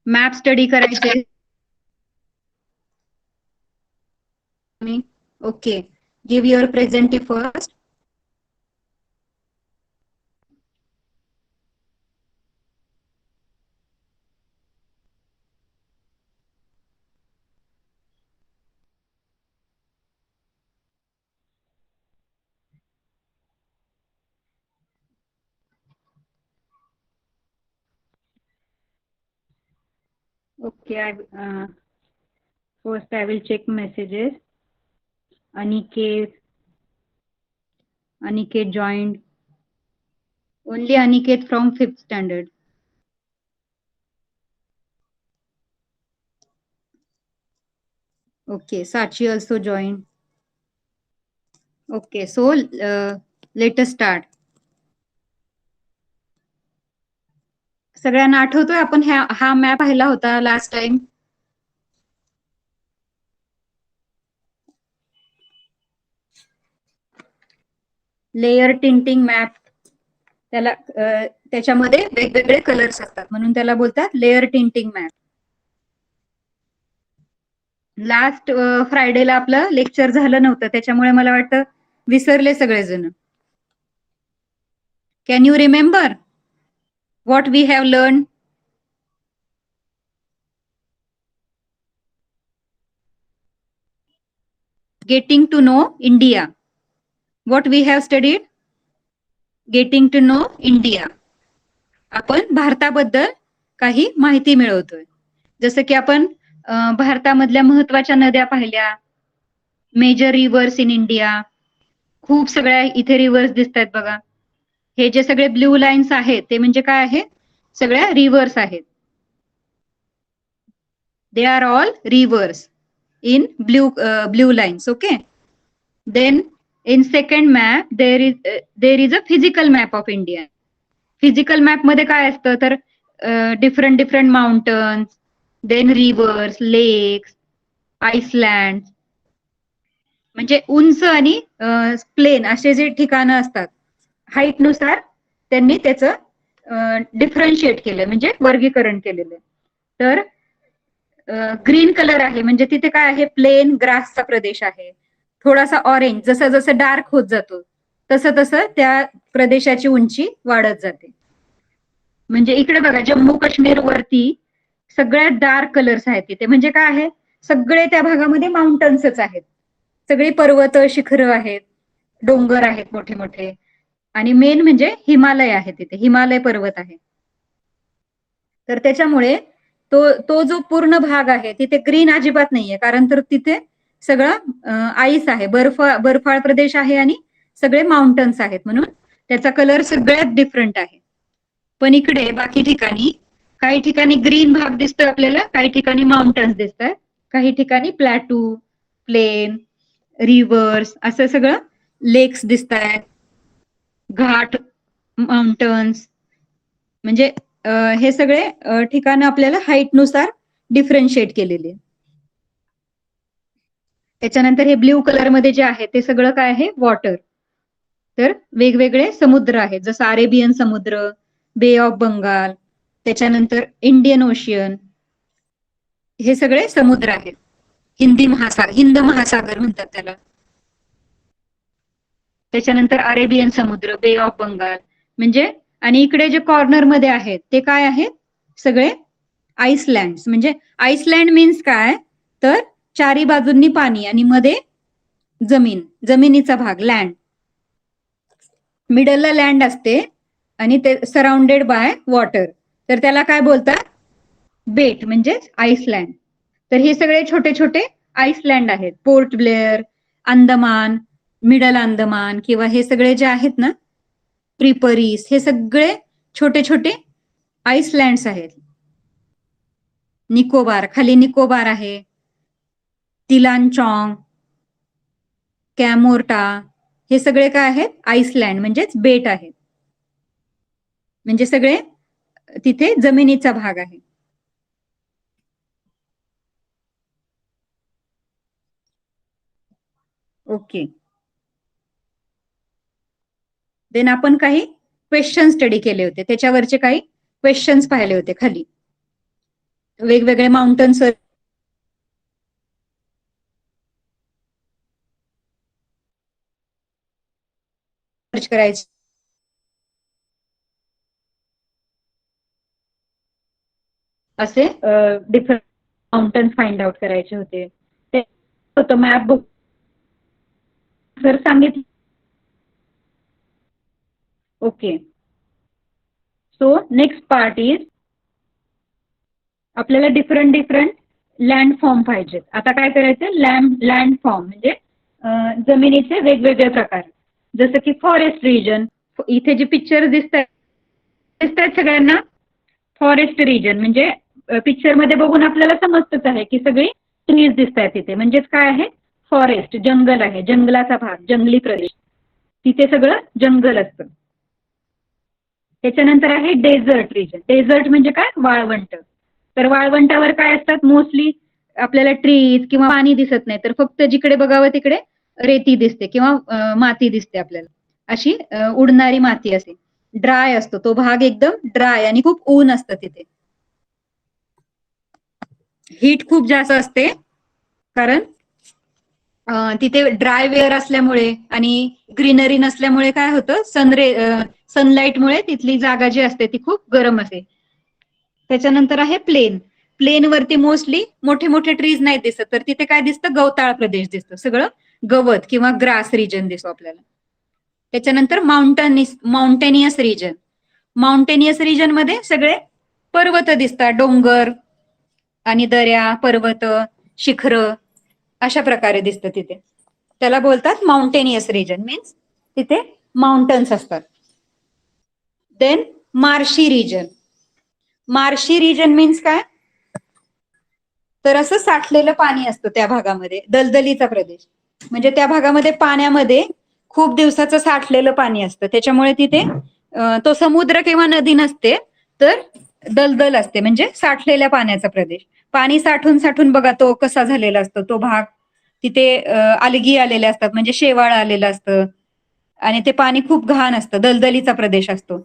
Map study करायचे. Okay, give your presenty first. Okay, first I will check messages. Aniket joined. Only Aniket from 5th standard. Okay, Sachi also joined. Okay, so let us start. सगळ्यांना आठवतोय आपण हा map पाहिला होता last time. Layer tinting map. त्याच्यामध्ये वेगवेगळे colours असतात म्हणून त्याला बोलतात लेयर टिंटिंग मॅप. लास्ट फ्रायडेला आपलं लेक्चर झालं नव्हतं त्याच्यामुळे मला वाटतं विसरले सगळेजण. Can you remember what we have learn? Getting to know India. What we have studied? Getting to know India. आपण भारताबद्दल काही माहिती मिळवतोय. जसं की आपण भारतामधल्या महत्वाच्या नद्या पाहिल्या, मेजर रिव्हर्स इन इंडिया. खूप सगळ्या इथे रिव्हर्स दिसत आहेत बघा. हे जे सगळे ब्ल्यू लाईन्स आहेत ते म्हणजे काय आहे? सगळ्या रिव्हर्स आहेत. They are all reverse in blue lines. Okay, then in second map there is a physical map of India. Physical map मध्ये काय असतं तर different mountains, then rivers, lakes, Iceland. म्हणजे उंच आणि प्लेन असे जे ठिकाणं असतात हाईट नुसार त्यांनी त्याचं डिफरन्शिएट केलं म्हणजे वर्गीकरण केलेलं. तर ग्रीन कलर आहे म्हणजे तिथे काय आहे? प्लेन ग्रासचा प्रदेश आहे. थोडासा ऑरेंज, जसं जसं डार्क होत जातो तसं तसं त्या प्रदेशाची उंची वाढत जाते. म्हणजे इकडे बघा जम्मू काश्मीर वरती सगळ्यात डार्क कलर्स आहेत तिथे. म्हणजे काय आहे? सगळे त्या भागामध्ये माउंटन्सच आहेत. सगळी पर्वत शिखर आहेत, डोंगर आहेत मोठे मोठे. आणि मेन म्हणजे हिमालय आहे तिथे, हिमालय पर्वत आहे. तर त्याच्यामुळे तो जो पूर्ण भाग आहे तिथे ग्रीन अजिबात नाहीये, कारण तर तिथे सगळं आईस आहे, बर्फाळ प्रदेश आहे आणि सगळे माउंटन्स आहेत म्हणून त्याचा कलर सगळ्यात डिफरंट आहे. पण इकडे बाकी ठिकाणी काही ठिकाणी ग्रीन भाग दिसतोय आपल्याला, काही ठिकाणी माउंटन्स दिसत आहेत, काही ठिकाणी प्लॅटू, प्लेन, रिव्हर्स असं सगळं लेक्स दिसत आहेत, घाट, माउंटन्स. म्हणजे हे सगळे ठिकाणं आपल्याला हाईट नुसार डिफरन्शिएट केलेले. त्याच्यानंतर हे ब्ल्यू कलर मध्ये जे आहे ते सगळं काय आहे? वॉटर. तर वेगवेगळे समुद्र आहेत, जसं अरेबियन समुद्र, बे ऑफ बंगाल, त्याच्यानंतर इंडियन ओशियन, हे सगळे समुद्र आहेत. हिंद महासागर म्हणतात त्याला. त्याच्यानंतर अरेबियन समुद्र, बे ऑफ बंगाल. म्हणजे आणि इकडे जे कॉर्नर मध्ये आहेत ते काय आहेत? सगळे आईसलँड. म्हणजे आईसलँड मीन्स काय तर चारी बाजूंनी पाणी आणि मध्ये जमिनीचा भाग, लँड. मिडलला लँड असते आणि ते सराउंडेड बाय वॉटर. तर त्याला काय बोलतात? बेट म्हणजे आईसलँड. तर हे सगळे छोटे छोटे आईसलँड आहेत. पोर्ट ब्लेअर, अंदमान, मिडल अंदमान किंवा हे सगळे जे आहेत ना, ट्रिपरीस, हे सगळे छोटे छोटे आईसलँड्स आहेत. निकोबार, खाली निकोबार आहे, तिलांचॉंग, कॅमोर्टा, हे सगळे काय आहेत? आईसलँड म्हणजेच बेट आहेत. म्हणजे सगळे तिथे जमिनीचा भाग आहे. ओके, देन आपण काही क्वेश्चन स्टडी केले होते, त्याच्यावरचे काही क्वेश्चन्स पाहिले होते खाली. वेगवेगळे माउंटन सर्च करायचे, असे डिफरंट माउंटन फाइंड आउट करायचे होते. ते होतं मॅप बुक सर सांगितलं. Okay, so next part is आपल्याला डिफरंट डिफरंट लँड फॉर्म पाहिजेत. आता काय करायचं, लँड फॉर्म म्हणजे जमिनीचे वेगवेगळे प्रकार, जसं की फॉरेस्ट रिजन. इथे जे पिक्चर दिसतात सगळ्यांना, फॉरेस्ट रिजन म्हणजे पिक्चर मध्ये बघून आपल्याला समजतच आहे की सगळी ट्रीज दिसत आहेत तिथे, म्हणजेच काय आहे, फॉरेस्ट, जंगल आहे, जंगलाचा भाग, जंगली प्रदेश, तिथे सगळं जंगल असतं. त्याच्यानंतर आहे डेझर्ट रिजन. डेझर्ट म्हणजे काय, वाळवंट. तर वाळवंटावर काय असतात, मोस्टली आपल्याला ट्रीज किंवा पाणी दिसत नाही, तर फक्त जिकडे बघावं तिकडे रेती दिसते किंवा माती दिसते आपल्याला, अशी उडणारी माती असे. ड्राय असतो तो भाग, एकदम ड्राय, आणि खूप ऊन असतं तिथे. हीट खूप जास्त असते, कारण तिथे ड्राय वेअर असल्यामुळे आणि ग्रीनरी नसल्यामुळे काय होतं, सनलाईटमुळे तिथली जागा जी असते ती खूप गरम असते. त्याच्यानंतर आहे प्लेन. प्लेन वरती मोस्टली मोठे मोठे ट्रीज नाही दिसत, तर तिथे काय दिसतं, गवताळ प्रदेश दिसतो, सगळं गवत किंवा ग्रास रिजन दिसतो आपल्याला. त्याच्यानंतर माउंटेनियस रिजन. माउंटेनियस रिजन मध्ये सगळे पर्वत दिसतात, डोंगर आणि दऱ्या, पर्वत, शिखर, अशा प्रकारे दिसतं तिथे. त्याला बोलतात माउंटेनियस रिजन, मीन्स तिथे माउंटन्स असतात. Then marshy region. Marshy region means काय, तर असं साठलेलं पाणी असतं त्या भागामध्ये, दलदलीचा प्रदेश, म्हणजे त्या भागामध्ये पाण्यामध्ये खूप दिवसाचं साठलेलं पाणी असतं, त्याच्यामुळे तिथे तो समुद्र किंवा नदी नसते, तर दलदल असते, म्हणजे साठलेल्या पाण्याचा प्रदेश. पाणी साठून साठून बघा तो कसा झालेला असतो तो भाग, तिथे अलगी आलेले असतात, म्हणजे शेवाळ आलेलं असतं, आणि ते पाणी खूप घाण असतं, दलदलीचा प्रदेश असतो.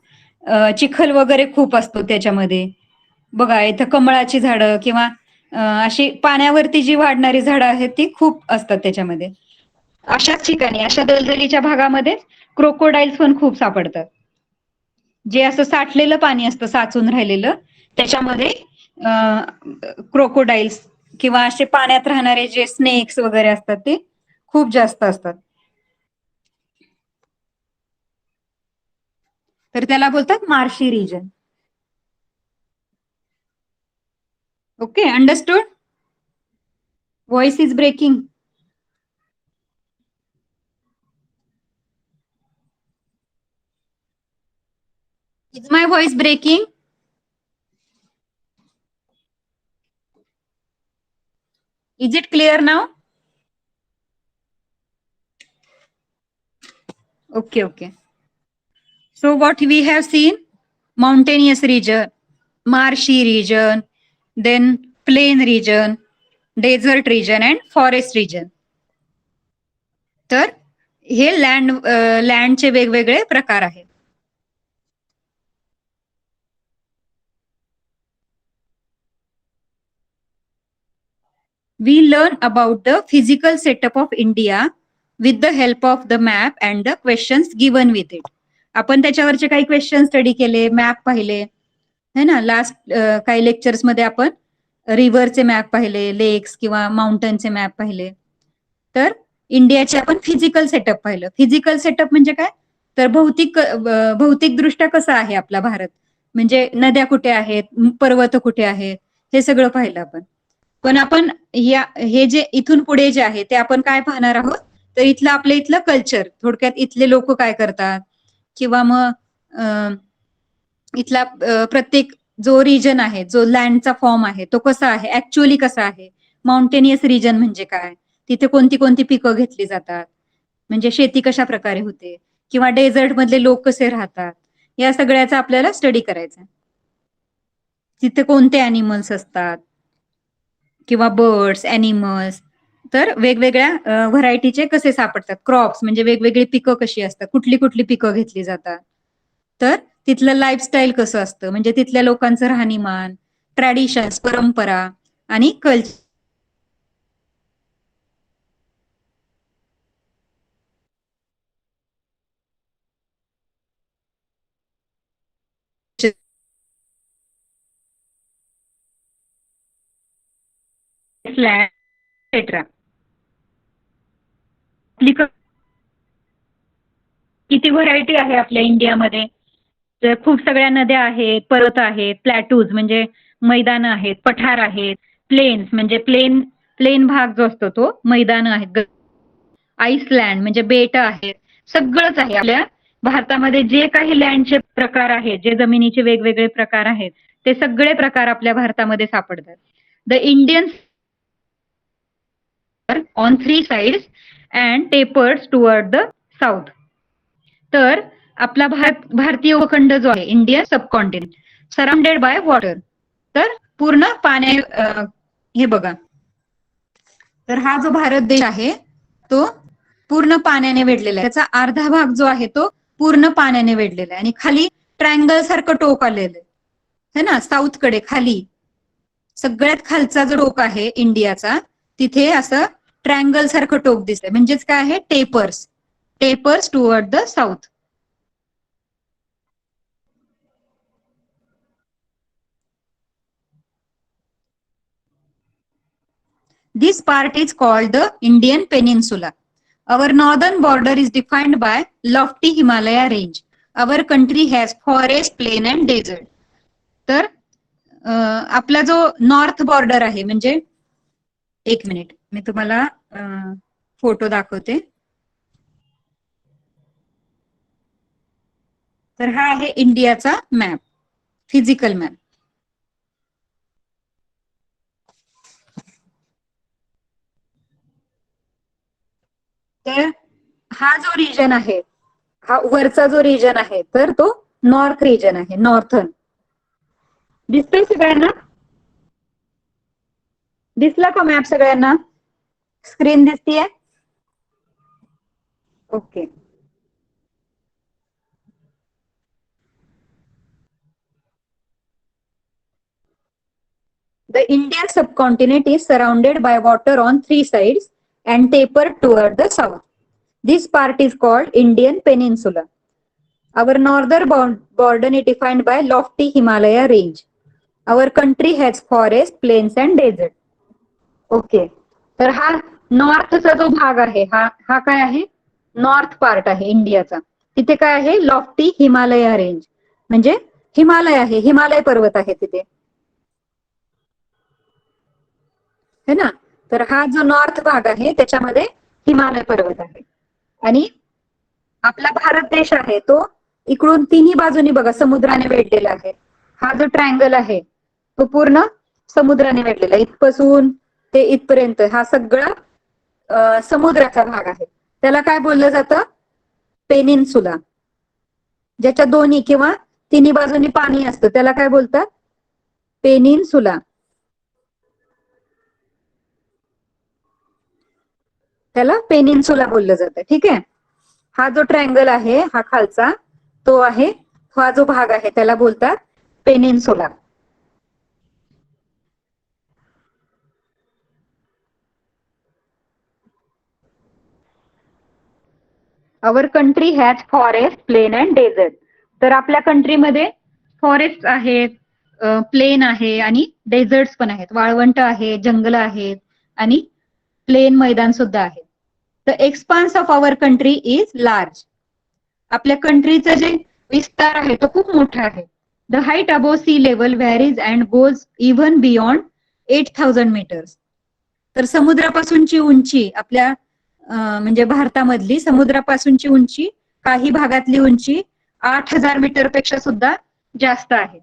चिखल वगैरे खूप असतो त्याच्यामध्ये. बघा इथं कमळाची झाडं किंवा अशी पाण्यावरती जी वाढणारी झाडं आहेत ती खूप असतात त्याच्यामध्ये. अशाच ठिकाणी, अशा दलदलीच्या भागामध्ये क्रोकोडाईल्स पण खूप सापडतात, जे असं साठलेलं पाणी असतं, साचून राहिलेलं, त्याच्यामध्ये क्रोकोडाईल्स किंवा असे पाण्यात राहणारे जे स्नेक्स वगैरे असतात ते खूप जास्त असतात. तर त्याला बोलतात marshy region. Okay, understood? Voice is breaking. Is my voice breaking? Is it clear now? Okay, okay. So what we have seen, mountainous region, marshy region, then plain region, desert region and forest region. तर हे लँडचे वेगवेगळे प्रकार आहेत. We learn about the physical setup of India with the help of the map and the questions given with it. आपण त्याच्यावरचे काही question study केले, map पाहिले है ना. लास्ट काही लेक्चर्स मध्ये आपण रिव्हरचे मॅप पाहिले, लेक्स किंवा माउंटनचे मॅप पाहिले. तर इंडियाचे आपण फिजिकल सेटअप पाहिलं. फिजिकल सेटअप म्हणजे काय, तर भौतिक दृष्ट्या कसं आहे आपला भारत, म्हणजे नद्या कुठे आहेत, पर्वत कुठे आहेत, हे सगळं पाहिलं आपण. पण आपण हे जे इथून पुढे जे आहे ते आपण काय पाहणार आहोत, तर इथलं कल्चर, थोडक्यात इथले लोक काय करतात, किंवा मग इथला प्रत्येक जो रिजन आहे, जो लँडचा फॉर्म आहे तो कसा आहे, ऍक्च्युअली कसा आहे. माउंटेनियस रिजन म्हणजे काय, तिथे कोणती कोणती पिकं घेतली जातात, म्हणजे शेती कशा प्रकारे होते, किंवा डेझर्ट मधले लोक कसे राहतात, या सगळ्याचा आपल्याला स्टडी करायचा. तिथे कोणते अॅनिमल्स असतात किंवा बर्ड्स, अॅनिमल्स, तर वेगवेगळ्या व्हरायटीचे कसे सापडतात, क्रॉप्स म्हणजे वेगवेगळी पिकं कशी असतात, कुठली कुठली पिकं घेतली जातात, तर तिथलं लाईफस्टाईल कसं असतं, म्हणजे तिथल्या लोकांचं राहणीमान, ट्रॅडिशन्स, परंपरा आणि कल्चर. एक्सेट्रा. किती व्हरायटी आहे आपल्या इंडियामध्ये. तर खूप सगळ्या नद्या आहेत, पर्वत आहेत, प्लॅटूज म्हणजे मैदान आहेत, पठार आहेत, प्लेन्स म्हणजे प्लेन भाग जो असतो तो मैदान आहेत, आईसलँड म्हणजे बेट आहेत. सगळंच आहे आपल्या भारतामध्ये. जे काही लँडचे प्रकार आहेत, जे जमिनीचे वेगवेगळे प्रकार आहेत, ते सगळे प्रकार आपल्या भारतामध्ये सापडतात. The Indian on 3 sides and tapers toward the south. तर आपला भारतीय उपखंड जो आहे, India subcontinent, surrounded by water. तर पूर्ण हे बघा, तर हा जो भारत देश आहे तो पूर्ण पाण्याने वेढलेला आहे. त्याचा अर्धा भाग जो आहे तो पूर्ण पाण्याने वेढलेला आहे आणि खाली ट्रायंगल सारखं टोक आलेलं आहे ना, साऊथ कडे खाली. सगळ्यात खालचा जो टोक आहे इंडियाचा, तिथे असं ट्रायंगल सारखं टोक दिसतंय. म्हणजेच काय आहे, tapers toward the south. This part is called the Indian Peninsula. Our northern border is defined by lofty Himalaya range. Our country has forest, plain and desert. तर आपला जो नॉर्थ बॉर्डर आहे, म्हणजे एक मिनिट मी तुम्हाला फोटो दाखवते. तर हा आहे इंडियाचा मॅप, फिजिकल मॅप. तर हा जो रिजन आहे, हा वरचा जो रिजन आहे, तर तो नॉर्थ रिजन आहे, नॉर्थन. दिसतोय सगळ्यांना? दिसला का मॅप सगळ्यांना? स्क्रीन दिसतीये? Okay. The Indian subcontinent is surrounded by water on 3 sides and tapered toward the south. This part is called Indian Peninsula. Our northern border is defined by lofty Himalaya range. Our country has forest, plains and desert. Okay. तर हा नॉर्थचा जो भाग आहे, हा काय आहे, north part आहे इंडियाचा. तिथे काय आहे, लॉफ्टी हिमालया रेंज, म्हणजे हिमालय आहे, हिमालय पर्वत आहे तिथे, है ना. तर हा जो नॉर्थ भाग आहे त्याच्यामध्ये हिमालय पर्वत आहे. आणि आपला भारत देश आहे तो इकडून तिन्ही बाजूनी बघा समुद्राने वेढलेला आहे. हा जो ट्रायंगल आहे तो पूर्ण समुद्राने वेढलेला, इथपासून ते इथपर्यंत हा सगळा समुद्राचा भाग आहे. त्याला काय बोललं जातं, पेनिन्सुला. ज्याच्या दोन्ही किंवा तिन्ही बाजूनी पाणी असतं त्याला काय बोलतात, पेनिन्सुला. त्याला पेनिन्सुला बोललं जातं. ठीक आहे. हा जो ट्रायंगल आहे, हा खालचा तो आहे, हा जो भाग आहे त्याला बोलतात peninsula. Our country has forest, plain and desert. तर आपल्या कंट्रीमध्ये फॉरेस्ट आहेत, प्लेन आहे आणि डेझर्ट्स पण आहेत, वाळवंट आहे, जंगल आहेत आणि प्लेन मैदान सुद्धा आहे. The expanse of our country is large. आपल्या कंट्रीचं जे विस्तार आहे तो खूप मोठा आहे. The height above sea level varies and goes even beyond 8,000 meters. तर समुद्रापासूनची उंची आपल्या म्हणजे भारतामधली समुद्रापासूनची उंची, काही भागातली उंची 8,000 मीटर पेक्षा सुद्धा जास्त आहे.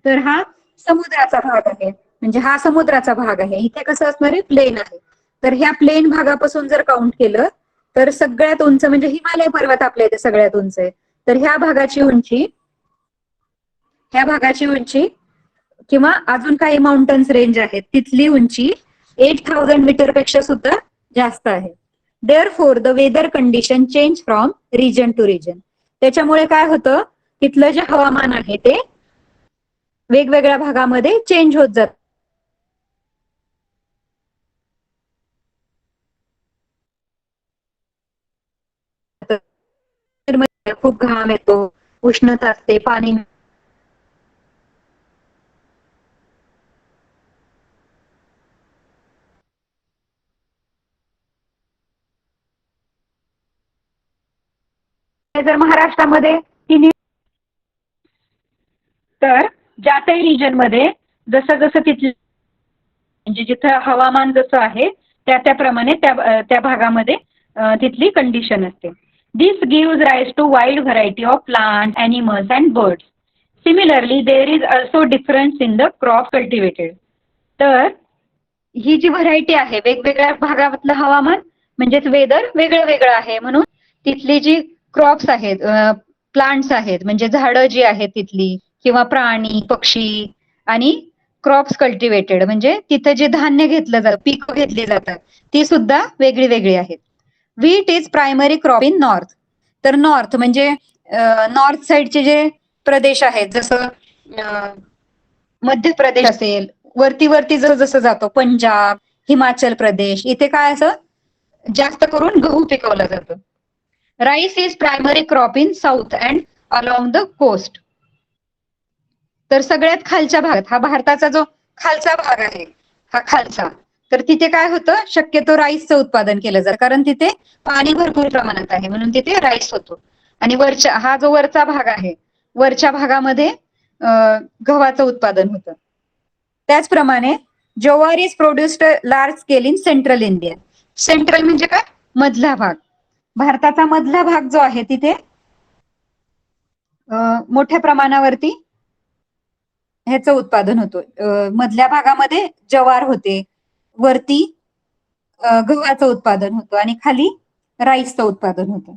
तर हा समुद्राचा भाग आहे, म्हणजे हा समुद्राचा भाग आहे. इथे कसं असणार आहे, प्लेन आहे. तर ह्या प्लेन भागापासून जर काउंट केलं तर सगळ्यात उंच म्हणजे हिमालय पर्वत आपल्या इथे सगळ्यात उंच आहे. तर ह्या भागाची उंची किंवा अजून काही माउंटन्स रेंज आहेत तिथली उंची 8,000 मीटर पेक्षा सुद्धा जास्त आहे. Therefore the weather condition change from region to region. त्याच्यामुळे काय होतं, तिथलं जे हवामान आहे ते वेगवेगळ्या भागामध्ये चेंज होत जात. खूप घाम येतो, उष्णता असते, पाणी जर महाराष्ट्रामध्ये तिन्ही तर ज्या काही रिजन मध्ये जसं जसं तिथलं म्हणजे जिथं हवामान जसं आहे त्याप्रमाणे त्या भागामध्ये तिथली कंडिशन असते. This gives rise to wide variety of plant, animals and birds. Similarly there is also difference in the crop cultivated. तर ही जी व्हरायटी आहे वेगवेगळ्या भागातलं हवामान म्हणजेच वेदर वेगळं वेगळं आहे, म्हणून तिथली जी क्रॉप्स आहेत, प्लांट्स आहेत म्हणजे झाडं जी आहेत तिथली किंवा प्राणी पक्षी आणि क्रॉप्स कल्टिवेटेड म्हणजे तिथं जे धान्य घेतलं जातं, पिकं घेतली जातात ती सुद्धा वेगळी वेगळी आहेत. Wheat is primary crop in north. तर नॉर्थ म्हणजे नॉर्थ साइडचे जे प्रदेश आहेत जसं मध्य प्रदेश असेल, वरती वरती जसं जातो पंजाब, हिमाचल प्रदेश, इथे काय असं जास्त करून गहू पिकवलं जातं. Rice is primary crop in south and along the coast. तर सगळ्यात खालच्या भागात, हा भारताचा जो खालचा भाग आहे हा खालचा, तर तिथे काय होतं शक्यतो राईसचं उत्पादन केलं जातं कारण तिथे पाणी भरपूर प्रमाणात आहे म्हणून तिथे राईस होतो. आणि वरच्या हा जो वरचा भाग आहे वरच्या भागामध्ये गव्हाचं उत्पादन होतं. त्याचप्रमाणे jowar is produced large scale in central India. Central म्हणजे काय, मधला भाग. भारताचा मधला भाग जो आहे तिथे मोठ्या प्रमाणावरती ह्याचं उत्पादन होतं. मधल्या भागामध्ये ज्वार होते, वरती गव्हाचं उत्पादन होतं आणि खाली राईसचं उत्पादन होतं.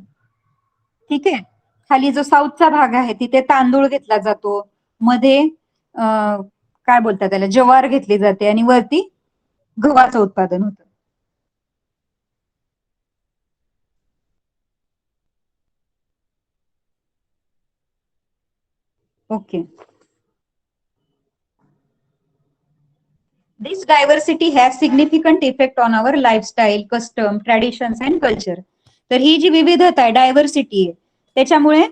ठीक आहे. खाली जो साऊथचा भाग आहे तिथे तांदूळ घेतला जातो, मध्ये काय बोलतात त्याला ज्वार घेतली जाते आणि वरती गव्हाचं उत्पादन होतं. Okay. This diversity has significant effect on our lifestyle, custom, traditions and culture. तर ही जी विविधता आहे, डायव्हर्सिटी आहे, त्याच्यामुळे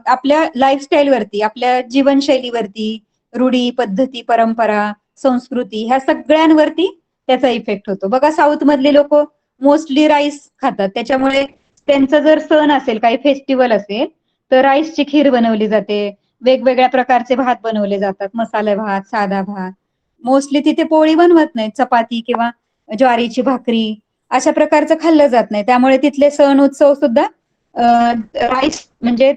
आपल्या लाईफस्टाईलवरती, आपल्या जीवनशैलीवरती, रूढी, पद्धती, परंपरा, संस्कृती ह्या सगळ्यांवरती त्याचा इफेक्ट होतो. बघा साऊथ मधले लोक मोस्टली राईस खातात, त्याच्यामुळे त्यांचा जर सण असेल, काही फेस्टिवल असेल तर राईसची खीर बनवली जाते, वेगवेगळ्या प्रकारचे भात बनवले जातात, मसाले भात, साधा भात. मोस्टली तिथे पोळी बनवत नाही, चपाती किंवा ज्वारीची भाकरी अशा प्रकारचं खाल्लं जात नाही, त्यामुळे तिथले सण उत्सव सुद्धा राईस म्हणजे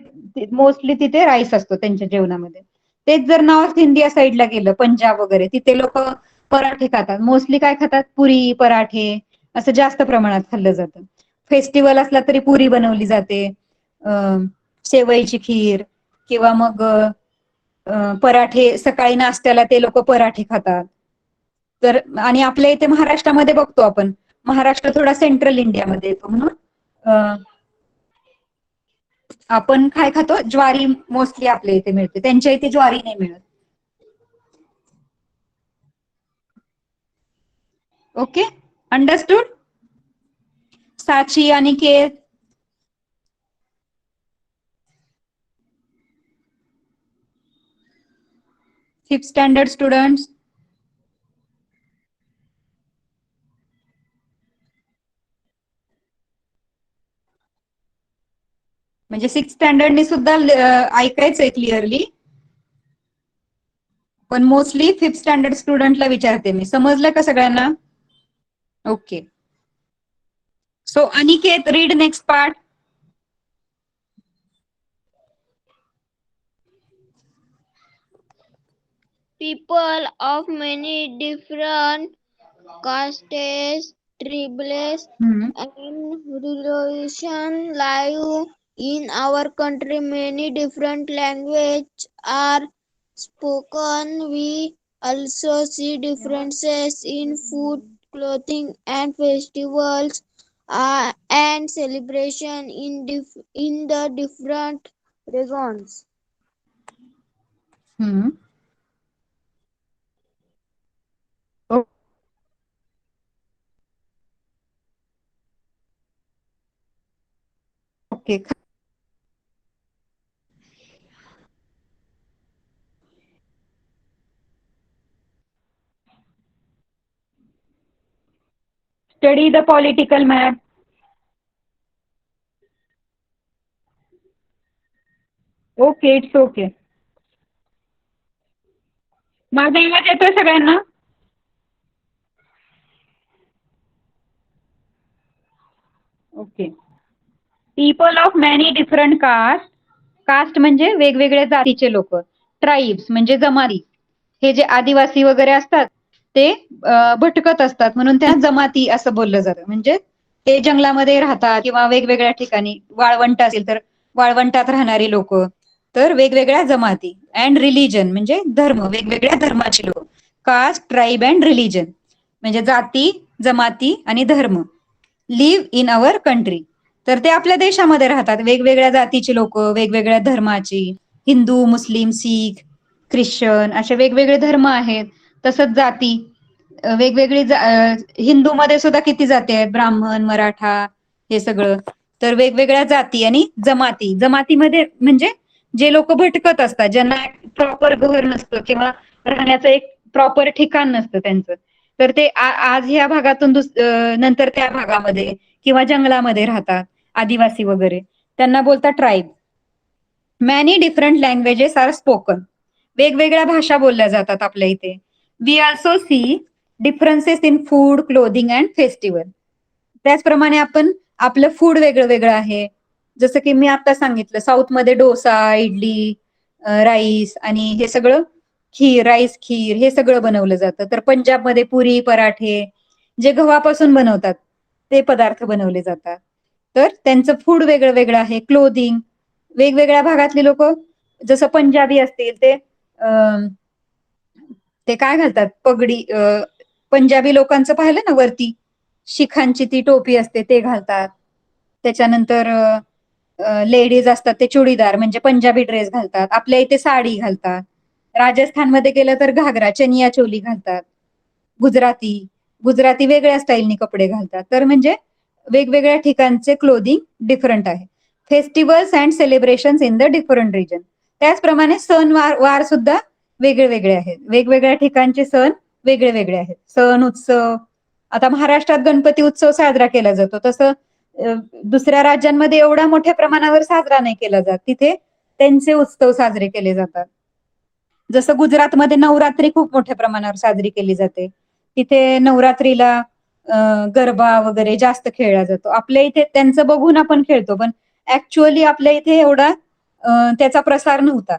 मोस्टली तिथे राईस असतो त्यांच्या जेवणामध्ये. तेच जर नॉर्थ इंडिया साईडला गेलं, पंजाब वगैरे, तिथे लोक पराठे खातात, मोस्टली काय खातात, पुरी पराठे असं जास्त प्रमाणात खाल्लं जातं. फेस्टिवल असला तरी पुरी बनवली जाते, शेवईची खीर किंवा मग पराठे, सकाळी नाश्त्याला ते लोक पराठे खातात. तर आणि आपल्या इथे महाराष्ट्रामध्ये बघतो आपण, महाराष्ट्र थोडा सेंट्रल इंडियामध्ये येतो म्हणून आपण काय खातो, ज्वारी मोस्टली आपल्या इथे मिळते, त्यांच्या इथे ज्वारी नाही मिळत. Okay, understood. साची, अनिकेत, फिफ्थ स्टँडर्ड स्टुडंट्स. म्हणजे सिक्स स्टँडर्डनी सुद्धा ऐकायचंय क्लिअरली, पण मोस्टली फिफ्थ स्टँडर्ड स्टुडंटला विचारते मी. समजलं का सगळ्यांना? Okay. So Aniket, read next part. People of many different castes, tribes, and religions live in our country. Many different languages are spoken. We also see differences in food, clothing, and festivals and celebration in the different regions. Okay. Study the political map. Okay, it's okay. माझा आवाज येतोय सगळ्यांना? Okay. People of many different caste. Caste म्हणजे वेगवेगळ्या जातीचे लोक. Tribes म्हणजे जमाती. हे जे आदिवासी वगैरे असतात ते भटकत असतात म्हणून त्यांना जमाती असं बोललं जातं. म्हणजे ते जंगलामध्ये राहतात किंवा वेगवेगळ्या ठिकाणी वाळवंट असेल तर वाळवंटात राहणारी लोक. तर वेगवेगळ्या जमाती. अँड रिलीजन म्हणजे धर्म, वेगवेगळ्या धर्माचे लोक. कास्ट, ट्राईब अँड रिलीजन म्हणजे जाती, जमाती आणि धर्म. Live in our country. तर ते आपल्या देशामध्ये राहतात. वेगवेगळ्या जातीची लोक, वेगवेगळ्या धर्माची. हिंदू, मुस्लिम, शीख, ख्रिश्चन असे वेगवेगळे धर्म आहेत. तसंच जाती वेगवेगळी हिंदूमध्ये सुद्धा किती जाती आहेत? ब्राह्मण, मराठा हे सगळं. तर वेगवेगळ्या जाती आणि जमाती. जमातीमध्ये म्हणजे जे लोक भटकत असतात, ज्यांना प्रॉपर घर नसतं किंवा राहण्याचं एक प्रॉपर ठिकाण नसतं त्यांचं. तर ते आज ह्या भागातून नंतर त्या भागामध्ये किंवा जंगलामध्ये राहतात आदिवासी वगैरे. त्यांना बोलतात tribe. Many different languages are spoken. वेगवेगळ्या भाषा बोलल्या जातात आपल्या इथे. We also see differences in food, clothing and festival. त्याचप्रमाणे आपण आपलं फूड वेगळं वेगळं आहे. जसं की मी आता सांगितलं, साऊथमध्ये डोसा, इडली, राईस आणि हे सगळं खीर, राईस खीर हे सगळं बनवलं जातं. तर पंजाबमध्ये पुरी, पराठे जे गव्हापासून बनवतात ते पदार्थ बनवले जातात. तर त्यांचं फूड वेगळं वेगळं आहे. क्लोदिंग वेगवेगळ्या भागातले लोक, जसं पंजाबी असतील ते काय घालतात? पगडी. पंजाबी लोकांचं पाहिलं ना वरती शिखांची ती टोपी असते ते घालतात. त्याच्यानंतर लेडीज असतात ते चुडीदार म्हणजे पंजाबी ड्रेस घालतात. आपल्या इथे साडी घालतात. राजस्थानमध्ये गेलं तर घागरा, चनिया चोली घालतात. गुजराती वेगळ्या स्टाईलनी कपडे घालतात. तर म्हणजे वेगवेगळ्या ठिकाणचे क्लोदिंग डिफरंट आहे. Festivals and celebration in the different region. त्याचप्रमाणे सण वार सुद्धा वेगळे वेगळे आहेत. वेगवेगळ्या ठिकाणचे सण वेगळे वेगळे आहेत. सण उत्सव, आता महाराष्ट्रात गणपती उत्सव साजरा केला जातो, तसं दुसऱ्या राज्यांमध्ये एवढ्या मोठ्या प्रमाणावर साजरा नाही केला जात. तिथे त्यांचे उत्सव साजरे केले जातात. जसं गुजरातमध्ये नवरात्री खूप मोठ्या प्रमाणावर साजरी केली जाते. तिथे नवरात्रीला गरबा वगैरे जास्त खेळला जातो. आपल्या इथे त्यांचं बघून आपण खेळतो, पण ऍक्च्युअली आपल्या इथे एवढा त्याचा प्रसार नव्हता.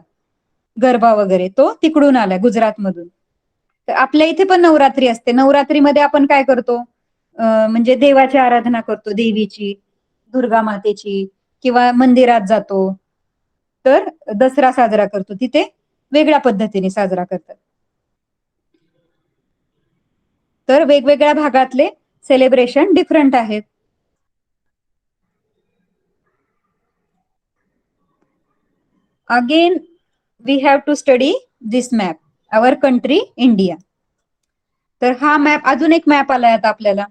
गरबा वगैरे तो तिकडून आलाय, गुजरातमधून. तर आपल्या इथे पण नवरात्री असते. नवरात्रीमध्ये आपण काय करतो? म्हणजे देवाची आराधना करतो, देवीची, दुर्गा मातेची, किंवा मंदिरात जातो. तर दसरा साजरा करतो, तिथे वेगळ्या पद्धतीने साजरा करतात. तर वेगवेगळ्या भागातले सेलिब्रेशन डिफरंट आहेत. Again we have to study this map, our country India. तर हा मॅप, अजून एक मॅप आलाय आता आपल्याला.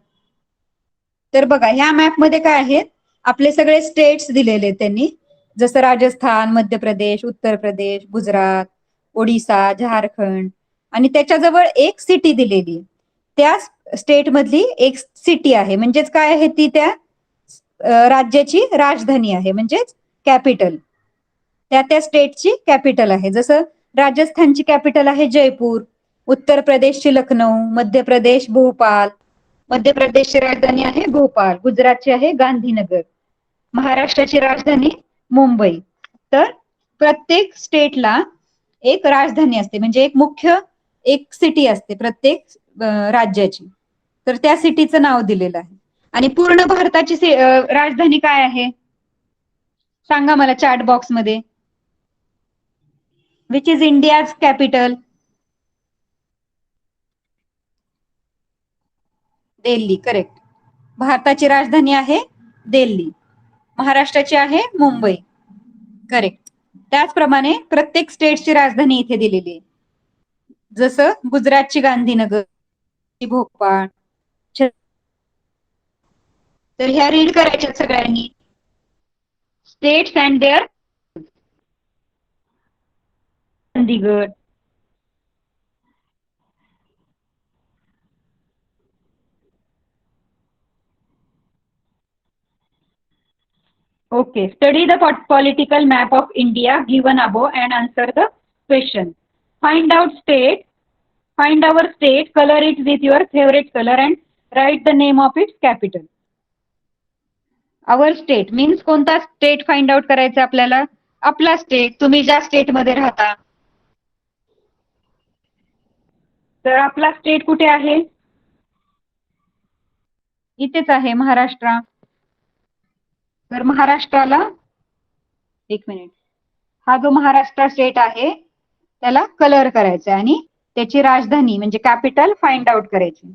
तर बघा, ह्या मॅप मध्ये काय आहेत? आपले सगळे स्टेट्स दिलेले आहेत त्यांनी. जसं राजस्थान, मध्य प्रदेश, उत्तर प्रदेश, गुजरात, ओडिसा, झारखंड. आणि त्याच्याजवळ एक सिटी दिलेली. त्या स्टेट मधली एक सिटी आहे, म्हणजेच काय आहे ती? त्या राज्याची राजधानी आहे, म्हणजेच कॅपिटल. त्या स्टेटची कॅपिटल आहे. जसं राजस्थानची कॅपिटल आहे जयपूर, उत्तर प्रदेशची लखनौ, मध्य प्रदेश भोपाल, मध्य प्रदेशची राजधानी आहे भोपाळ, गुजरातची आहे गांधीनगर, महाराष्ट्राची राजधानी मुंबई. तर प्रत्येक स्टेटला एक राजधानी असते, म्हणजे एक मुख्य एक सिटी असते प्रत्येक राज्याची. तर त्या सिटीचं नाव दिलेलं आहे. आणि पूर्ण भारताची राजधानी काय आहे सांगा मला चॅट बॉक्स मध्ये. Which is India's capital? Delhi, correct. भारताची राजधानी आहे दिल्ली. महाराष्ट्राची आहे मुंबई, करेक्ट. त्याचप्रमाणे प्रत्येक स्टेटची राजधानी इथे दिलेली आहे. जसं गुजरातची गांधीनगर, भोपाळ. तर ह्या रीड करायच्या सगळ्यांनी. states and their Chandigarh. Okay, study the political map of India given above and answer the question. Find out state, find our state, color it with your favorite color and write the name of its capital. Our state means कोणता state find out करायचा आपल्याला? आपला state. तुम्ही ज्या state मध्ये राहता. तर आपला स्टेट कुठे आहे? इथेच आहे, महाराष्ट्र. तर महाराष्ट्राला एक मिनिट, हा जो महाराष्ट्र स्टेट आहे त्याला कलर करायचा आणि त्याची राजधानी म्हणजे कॅपिटल फाइंड आउट करायची.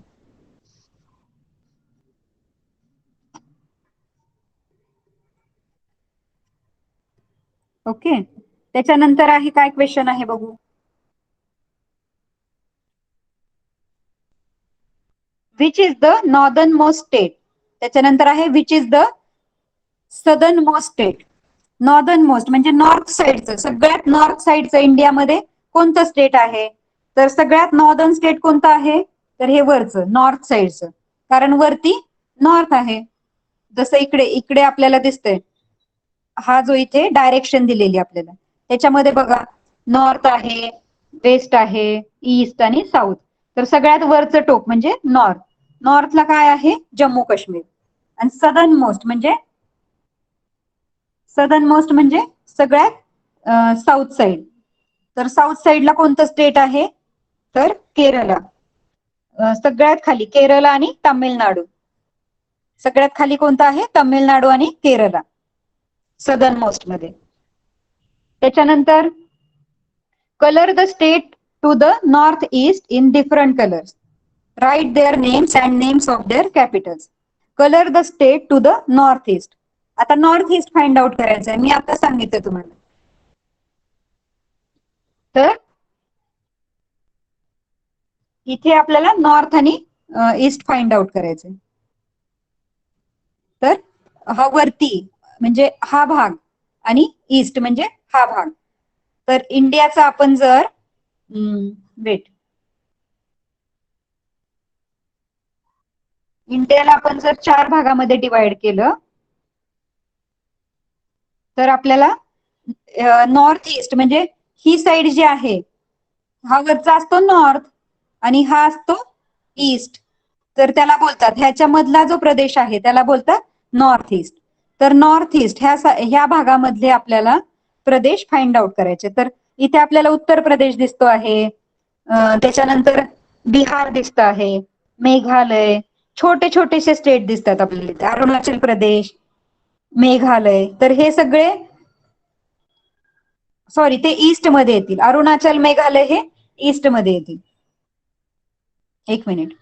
ओके, त्याच्यानंतर आहे काय क्वेश्चन आहे बघू. Which is the northern most state. त्याच्यानंतर आहे which is the southern most state. Northern most म्हणजे नॉर्थ साइडचं, सगळ्यात नॉर्थ साइडचं इंडियामध्ये कोणतं स्टेट आहे? तर सगळ्यात नॉर्दर्न स्टेट कोणतं आहे? तर हे वरचं नॉर्थ साइडचं, कारण वरती नॉर्थ आहे. जसं इकडे इकडे आपल्याला दिसतंय, हा जो इथे डायरेक्शन दिलेली आपल्याला त्याच्यामध्ये बघा, नॉर्थ आहे, वेस्ट आहे, ईस्ट आणि साऊथ. तर सगळ्यात वरचं टोक म्हणजे नॉर्थ. नॉर्थला काय आहे? जम्मू काश्मीर. आणि सदर्न मोस्ट म्हणजे सगळ्यात साऊथ साइड. तर साऊथ साइडला कोणतं स्टेट आहे? तर केरला. सगळ्यात खाली केरला आणि तामिळनाडू. सगळ्यात खाली कोणतं आहे? तामिळनाडू आणि केरला सदर्न मोस्ट मध्ये. त्याच्यानंतर colour the state to the north east in different colours. Write their names and names of their capitals. Colour the state to the north east. आता नॉर्थ ईस्ट फाइंड आउट करायचं आहे, मी आता सांगितलं तुम्हाला. तर इथे आपल्याला नॉर्थ आणि ईस्ट फाइंड आउट करायचंय. तर हा वरती म्हणजे हा भाग आणि ईस्ट म्हणजे हा भाग. तर इंडियाचा आपण जर वेट, इंडियाला आपण जर 4 भागामध्ये डिवाइड केलं तर आपल्याला नॉर्थ ईस्ट म्हणजे ही साइड जी आहे, हा वरचा असतो नॉर्थ आणि हा असतो ईस्ट. तर त्याला बोलतात, ह्याच्या मधला जो प्रदेश आहे त्याला बोलतात नॉर्थ ईस्ट. तर नॉर्थ ईस्ट ह्या भागामधले आपल्याला प्रदेश फाइंड आउट करायचे. तर इथे आपल्याला उत्तर प्रदेश दिसतो आहे, त्याच्यानंतर बिहार दिसत आहे, मेघालय, छोटे छोटेसे स्टेट दिसतात आपल्याला इथे, अरुणाचल प्रदेश, मेघालय. तर हे सगळे सॉरी ते ईस्ट मध्ये येतील. अरुणाचल, मेघालय हे ईस्ट मध्ये येतील. एक मिनिट.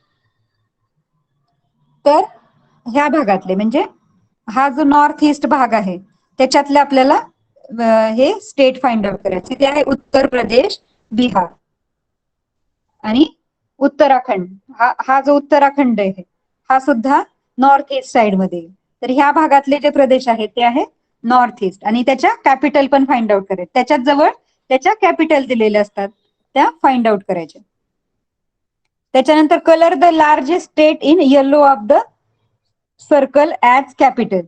तर ह्या भागातले म्हणजे हा जो नॉर्थ ईस्ट भाग आहे त्याच्यातले आपल्याला हे स्टेट फाइंड आउट करायचे. ते आहे उत्तर प्रदेश, बिहार आणि उत्तराखंड. हा जो उत्तराखंड आहे हा सुद्धा नॉर्थ ईस्ट साइड मध्ये. तर ह्या भागातले जे प्रदेश आहेत ते आहे नॉर्थ ईस्ट आणि त्याच्या कॅपिटल पण फाइंड आउट करायचे. त्याच्यात जवळ त्याच्या कॅपिटल दिलेल्या असतात, त्या फाइंड आउट करायच्या. त्याच्यानंतर colour the largest state in yellow of the circle as capital.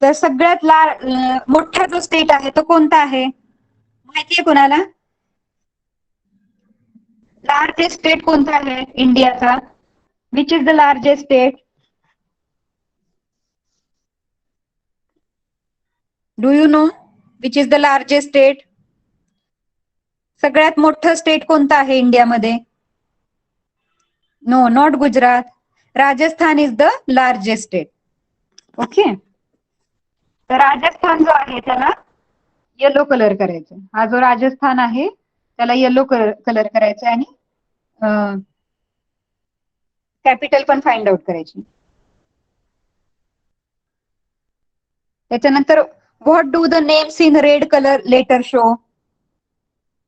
तर सगळ्यात मोठा जो स्टेट आहे तो कोणता आहे माहितीये कोणाला? लार्जेस्ट स्टेट कोणता आहे इंडियाचा? Which is the largest state? Do you know which is the largest state? सगळ्यात मोठं स्टेट कोणतं आहे इंडियामध्ये? No, not Gujarat. Rajasthan is the largest state. Okay, तर राजस्थान जो आहे त्याला येलो कलर करायचा. हा जो राजस्थान आहे त्याला येलो कलर करायचा आणि कॅपिटल पण फाइंड आउट करायची. त्याच्यानंतर what do the names in red colour letter show.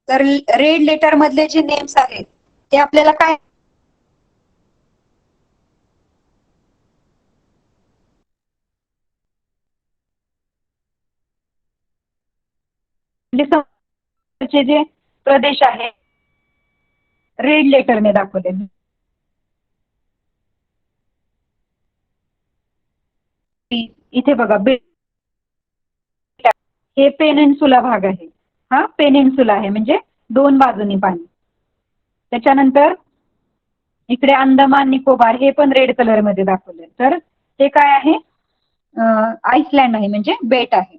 तर रेड लेटर मधले जे नेम्स आहेत ते आपल्याला काय चे जे प्रदेश आहे रेड लेटरने दाखवले. इथे बघा हे पेनिन्सुला भाग आहे. हा पेनिन्सुला आहे म्हणजे दोन बाजूनी पाणी. त्याच्यानंतर इकडे अंदमान निकोबार हे पण रेड कलर मध्ये दाखवले. तर ते काय आहे? आईसलँड आहे म्हणजे बेट आहे.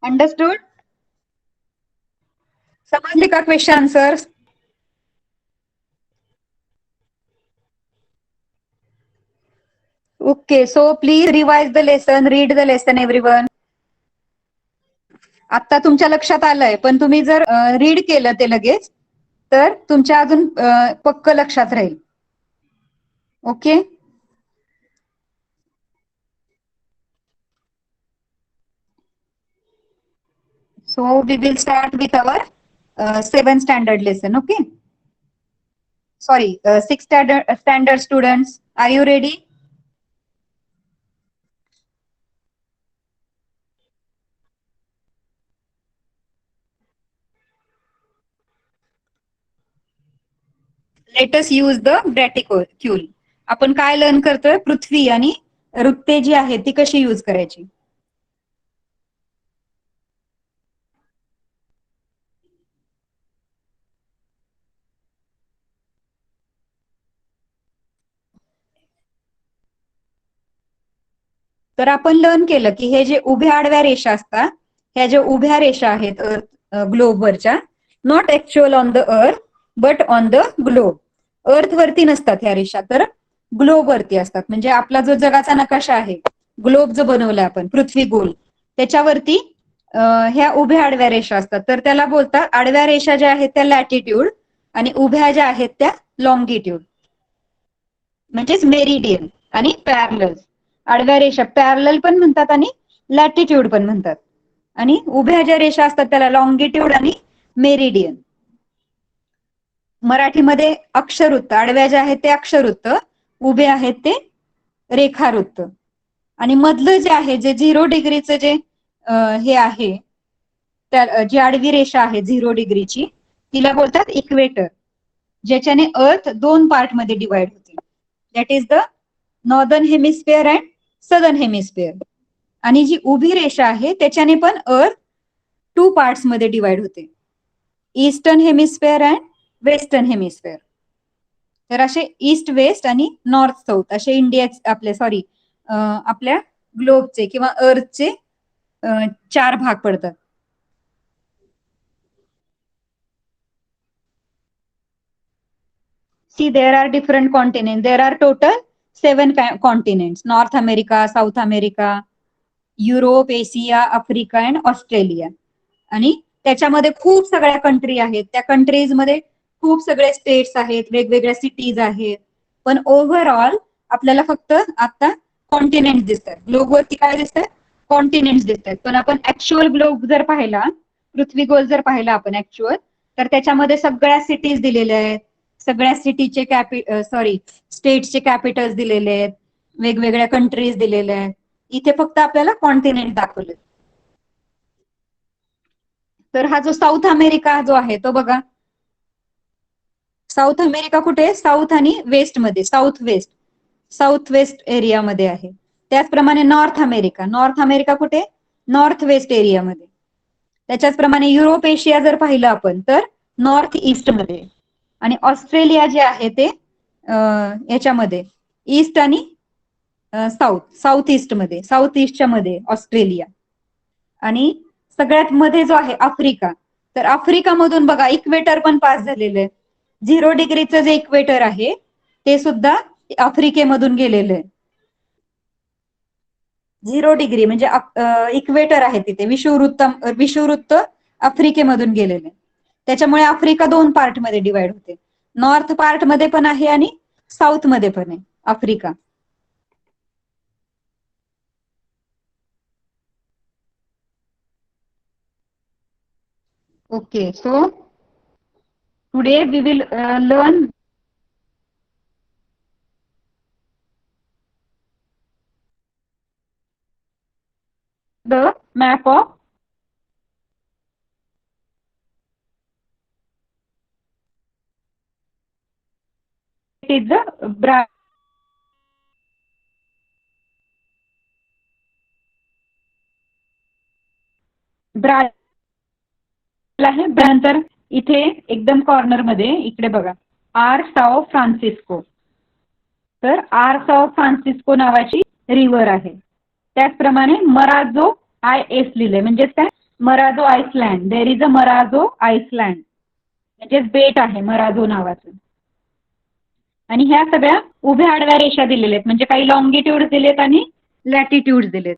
अंडरस्टूड? समजले का question answers? Okay, so please revise the lesson, read the lesson everyone. आता तुमच्या लक्षात आलंय, पण तुम्ही जर रीड केलं ते लगेच तर तुमच्या अजून पक्क लक्षात राहील. Okay. So we will start with our 7th standard lesson. Okay. Sorry, 6th standard students. Are you ready? Let us use the braticule. आपण काय लर्न करतोय? पृथ्वी आणि वृत्ते जी आहे ती कशी यूज करायची. तर आपण लर्न केलं की हे जे उभ्या आडव्या रेषा असतात, ह्या ज्या उभ्या रेषा आहेत ग्लोबवरच्या, not actual on the earth but on the globe. Earth वरती नसतात ह्या रेषा, तर ग्लोब वरती असतात. म्हणजे आपला जो जगाचा नकाशा आहे, ग्लोब जो बनवलाय आपण, पृथ्वी गोल, त्याच्यावरती ह्या उभ्या आडव्या रेषा असतात. तर त्याला बोलतात, आडव्या रेषा ज्या आहेत त्या लॅटिट्यूड आणि उभ्या ज्या आहेत त्या लॉंगिट्यूड, म्हणजेच मेरिडियन आणि पॅरलल. आडव्या रेषा पॅरलल पण म्हणतात आणि लॅटिट्यूड पण म्हणतात. आणि उभ्या ज्या रेषा असतात त्याला लॉंगिट्यूड आणि मेरिडियन. मराठीमध्ये अक्षरवृत्त, आडव्या ज्या आहेत ते अक्षरवृत्त, उभे आहेत ते रेखावृत्त. आणि मधलं जे आहे, जे 0 डिग्रीचं जे हे आहे, त्या जी आडवी रेषा आहे 0 डिग्रीची, तिला बोलतात इक्वेटर, ज्याच्याने अर्थ 2 पार्ट मध्ये डिवाइड होते. That is the northern hemisphere and southern hemisphere. आणि जी उभी रेषा आहे त्याच्याने पण अर्थ 2 पार्ट्स मध्ये डिवाइड होते, eastern hemisphere and western hemisphere. तर असे ईस्ट वेस्ट आणि नॉर्थ साऊथ असे इंडिया आपल्या ग्लोबचे किंवा अर्थचे 4 भाग पडतात. See, there are different continents. There are total 7 continents: North America, South America, Europe, Asia, Africa and Australia. आणि त्याच्यामध्ये खूप सगळ्या कंट्री आहेत. त्या कंट्रीज मध्ये खूप सगळे स्टेट्स आहेत, वेगवेगळ्या सिटीज आहेत. पण ओव्हरऑल आपल्याला फक्त आता कॉन्टिनेंट दिसतात. ग्लोबवरती काय दिसतात? कॉन्टिनेंट दिसतात. पण आपण ऍक्च्युअल ग्लोब जर पाहिला, पृथ्वी गोल जर पाहिला आपण ऍक्च्युअल, तर त्याच्यामध्ये सगळ्या सिटीज दिलेल्या आहेत, सगळ्या सिटीचे स्टेट्सचे कॅपिटल्स दिलेले आहेत, वेगवेगळ्या कंट्रीज दिलेल्या आहेत. इथे फक्त आपल्याला कॉन्टिनेंट दाखवले. तर हा जो साऊथ अमेरिका जो आहे तो बघा, साऊथ अमेरिका कुठे? साऊथ आणि वेस्ट मध्ये, साऊथ वेस्ट एरियामध्ये आहे. त्याचप्रमाणे नॉर्थ अमेरिका कुठे? नॉर्थ वेस्ट एरियामध्ये. त्याच्याचप्रमाणे युरोप, एशिया जर पाहिलं आपण तर नॉर्थ ईस्ट मध्ये. आणि ऑस्ट्रेलिया जे आहे ते याच्यामध्ये ईस्ट आणि साऊथ ईस्टच्या मध्ये ऑस्ट्रेलिया. आणि सगळ्यात मध्ये जो आहे आफ्रिका, तर आफ्रिकामधून बघा इक्वेटर पण पास झालेलं आहे. 0 डिग्रीचं जे इक्वेटर आहे ते सुद्धा आफ्रिकेमधून गेलेलं आहे. 0 डिग्री म्हणजे इक्वेटर आहे तिथे, विषुववृत्त आफ्रिकेमधून गेलेले. त्याच्यामुळे आफ्रिका 2 पार्ट मध्ये डिवाइड होते. नॉर्थ पार्ट मध्ये पण आहे आणि साऊथ मध्ये पण आहे Africa. Okay, so today we will learn the map of it is the Brazil आहे. त्यानंतर इथे एकदम कॉर्नर मध्ये इकडे बघा आर्स ऑफ फ्रान्सिस्को. तर आर्स ऑफ फ्रान्सिस्को नावाची रिव्हर आहे. त्याचप्रमाणे मराझो आय एस लिहिले म्हणजेच काय Marajo island. There is a Marajo island म्हणजेच बेट आहे मराझो नावाचं. आणि ह्या सगळ्या उभ्या आडव्या रेषा दिलेल्या आहेत म्हणजे काही लॉंगिट्यूड दिलेत आणि लॅटिट्यूड दिलेत.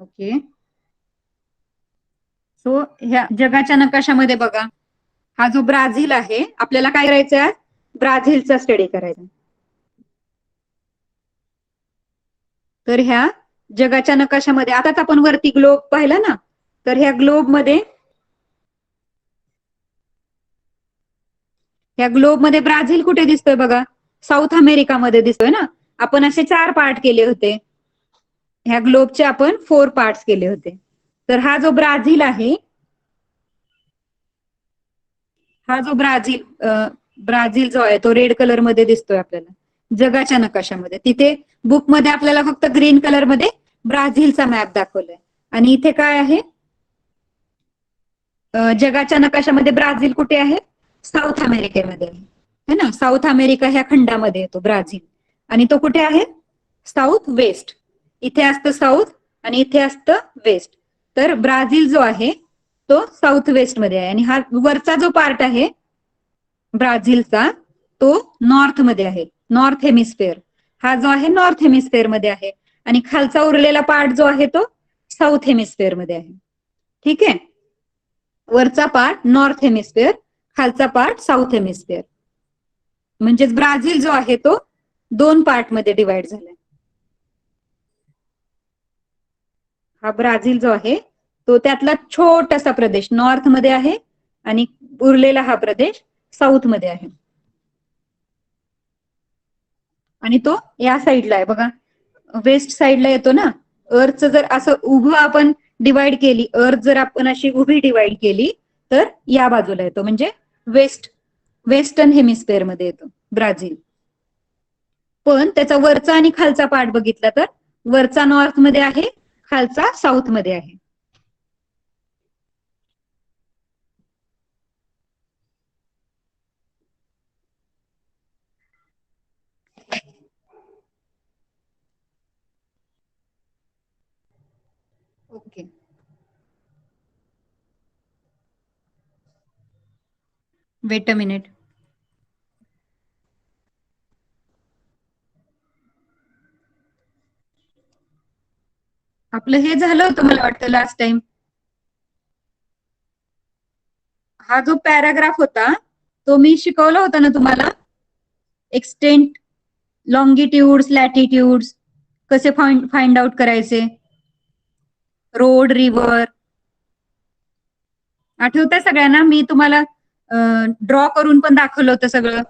ओके. सो ह्या जगाच्या नकाशामध्ये बघा हा जो ब्राझील आहे आपल्याला काय करायचं आहे ब्राझीलचा स्टडी करायचा. तर ह्या जगाच्या नकाशामध्ये आताच आपण वरती ग्लोब पाहिला ना तर ह्या ग्लोब मध्ये ब्राझील कुठे दिसतोय बघा साऊथ अमेरिकामध्ये दिसतोय ना. आपण असे 4 पार्ट केले होते. ह्या ग्लोबचे आपण 4 पार्ट्स केले होते. तर हा जो ब्राझील आहे हा जो ब्राझील जो आहे तो रेड कलर मध्ये दिसतोय आपल्याला जगाच्या नकाशामध्ये. तिथे बुकमध्ये आपल्याला फक्त ग्रीन कलर मध्ये ब्राझीलचा मॅप दाखवलाय आणि इथे काय आहे जगाच्या नकाशामध्ये ब्राझील कुठे आहे साऊथ अमेरिकेमध्ये आहे है ना. साऊथ अमेरिका ह्या खंडामध्ये येतो ब्राझील आणि तो कुठे आहे साऊथ वेस्ट. इथे असतं साऊथ आणि इथे असतं वेस्ट. तर ब्राझील जो आहे तो साऊथ वेस्ट मध्ये आहे आणि हा वरचा जो पार्ट आहे ब्राझीलचा तो नॉर्थ मध्ये आहे. नॉर्थ हेमिस्फिअर हा जो आहे नॉर्थ हेमिस्फिअर मध्ये आहे आणि खालचा उरलेला पार्ट जो आहे तो साऊथ हेमिस्फिअर मध्ये आहे. ठीक आहे. वरचा पार्ट नॉर्थ हेमिस्फिअर खालचा पार्ट साऊथ हेमिस्फिअर. म्हणजेच ब्राझील जो आहे तो 2 पार्ट मध्ये डिवाइड झालाय. हा ब्राझील जो आहे तो त्यातला छोटासा प्रदेश नॉर्थ मध्ये आहे आणि उरलेला हा प्रदेश साऊथ मध्ये आहे. आणि तो या साईडला आहे बघा वेस्ट साईडला येतो ना. अर्थचं जर असं उभं आपण डिवाइड केली अर्थ जर आपण अशी उभी डिवाइड केली तर या बाजूला येतो म्हणजे वेस्टर्न हेमिस्फिअर मध्ये येतो ब्राझील. पण त्याचा वरचा आणि खालचा पार्ट बघितला तर वरचा नॉर्थ मध्ये आहे खालचा साऊथ मध्ये आहे. ओके. Weight a minute. आपलं हे झालं होतं मला वाटतं लास्ट टाइम. हा जो पॅराग्राफ होता तो मी शिकवला होता ना तुम्हाला एक्सटेंट लॉंगिट्यूड्स लॅटिट्यूड्स कसे फाइंड आउट करायचे रोड रिव्हर आठवतंय सगळ्यांना. मी तुम्हाला ड्रॉ करून पण दाखवलं होतं सगळं.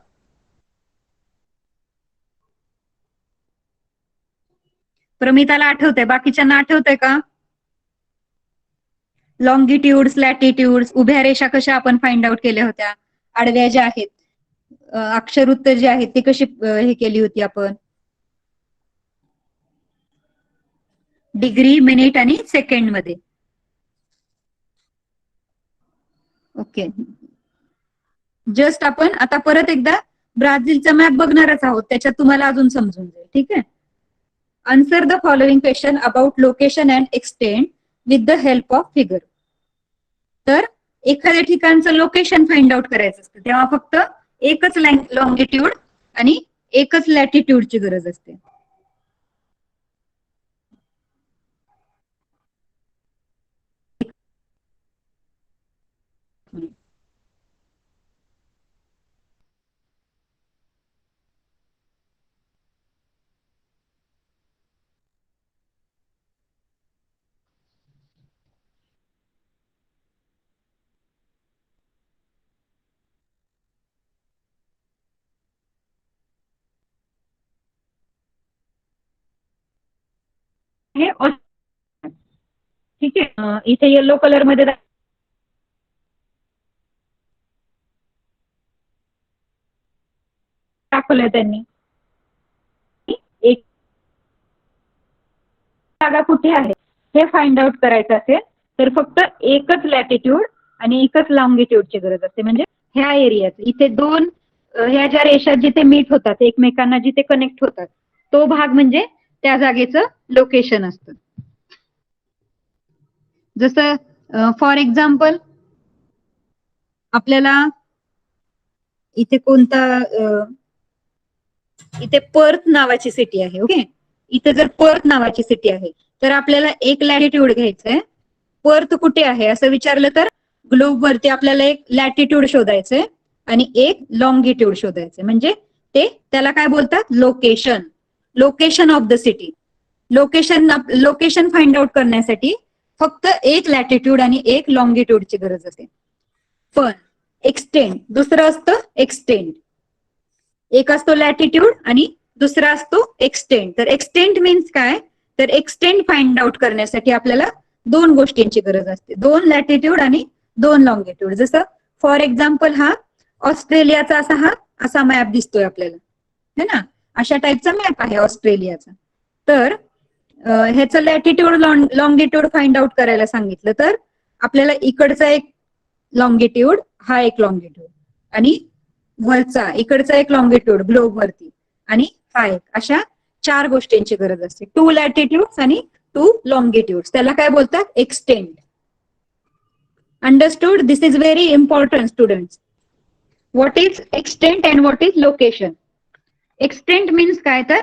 प्रमिताला आठवतंय बाकीच्यांना आठवतंय का लॉंगिट्यूड्स लॅटिट्यूड्स उभ्या रेषा कशा आपण फाइंड आउट केल्या होत्या आडव्या ज्या आहेत अक्षरवृत्त जे आहेत ते कशी हे केली होती आपण डिग्री मिनिट आणि सेकंड मध्ये. ओके. जस्ट आपण आता परत एकदा ब्राझीलचा मॅप बघणारच आहोत त्याच्यात तुम्हाला अजून समजून जाईल. ठीक आहे. Answer the following question about location and extend with the help of figure. तर एखाद्या ठिकाणचं लोकेशन फाइंड आउट करायचं असतं तेव्हा फक्त एकच लॉंगिट्यूड आणि एकच लॅटिट्यूडची गरज असते. हे ऑस्ट्रेलिया. ठीक आहे. इथे येलो कलर मध्ये दाखवलंय त्यांनी. एक जागा कुठे आहे हे फाइंड आउट करायचं असेल तर फक्त एकच लॅटिट्यूड आणि एकच लॉंगिट्यूडची गरज असते. म्हणजे ह्या एरियात इथे दोन ह्या ज्या रेषा जिथे मीट होतात एकमेकांना जिथे कनेक्ट होतात तो भाग म्हणजे त्या जागेचं लोकेशन असतं. जसं फॉर एक्झाम्पल आपल्याला इथे कोणता इथे पर्थ नावाची सिटी आहे. ओके. इथे जर पर्थ नावाची सिटी आहे तर आपल्याला एक लॅटिट्यूड घ्यायचंय. पर्थ कुठे आहे असं विचारलं तर ग्लोब वरती आपल्याला एक लॅटिट्यूड शोधायचंय आणि एक लॉंगिट्यूड शोधायचंय. म्हणजे ते त्याला काय बोलतात location. Location of the city. Location find out करण्यासाठी फक्त एक लॅटिट्यूड आणि एक लॉंगिट्यूडची गरज असते. पण एक्सटेंड दुसरं असतं एक्सटेंड. एक असतो लॅटिट्यूड आणि दुसरा असतो एक्सटेंड. तर एक्सटेंड मीन्स काय तर एक्सटेंड फाइंड आउट करण्यासाठी आपल्याला दोन गोष्टींची गरज असते. दोन लॅटिट्यूड आणि दोन लॉंगिट्यूड. जसं फॉर एक्झाम्पल हा ऑस्ट्रेलियाचा असा मॅप दिसतोय आपल्याला है ना. अशा टाईपचा मॅप आहे ऑस्ट्रेलियाचा. तर ह्याचं लॅटिट्यूड लॉंगिट्यूड फाइंड आउट करायला सांगितलं तर आपल्याला इकडचा एक लॉंगिट्यूड हा एक लॉंगिट्यूड आणि वरचा इकडचा एक लॉंगिट्यूड ग्लोब वरती आणि हा एक अशा चार गोष्टींची गरज असते. 2 लॅटिट्यूड आणि 2 लॉंगिट्यूड. त्याला काय बोलतात extend. Understood. This is very important students. What is extend and what is location. Extend means काय तर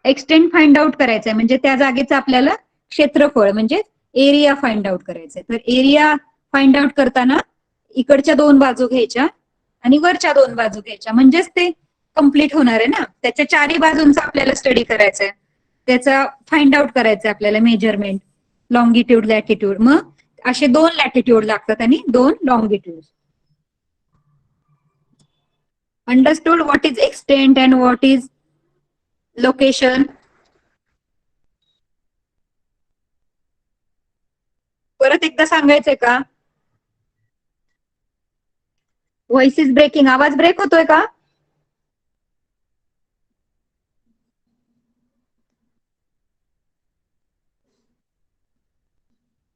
एक्सटेंड फाइंड आउट करायचंय म्हणजे त्या जागेचं आपल्याला क्षेत्रफळ म्हणजे एरिया फाइंड आउट करायचंय. तर एरिया फाइंड आउट करताना इकडच्या दोन बाजू घ्यायच्या आणि वरच्या दोन बाजू घ्यायच्या म्हणजेच ते कम्प्लीट होणार आहे ना. त्याच्या चारही बाजूंचा आपल्याला स्टडी करायचंय. त्याचा फाइंड आउट करायचंय आपल्याला मेजरमेंट लॉंगिट्यूड लॅटिट्यूड. मग असे 2 लॅटिट्यूड लागतात आणि 2 longitude. Understood. What is extend and what is location. परत एकदा सांगायचंय का. Voice is breaking. आवाज ब्रेक होतोय का.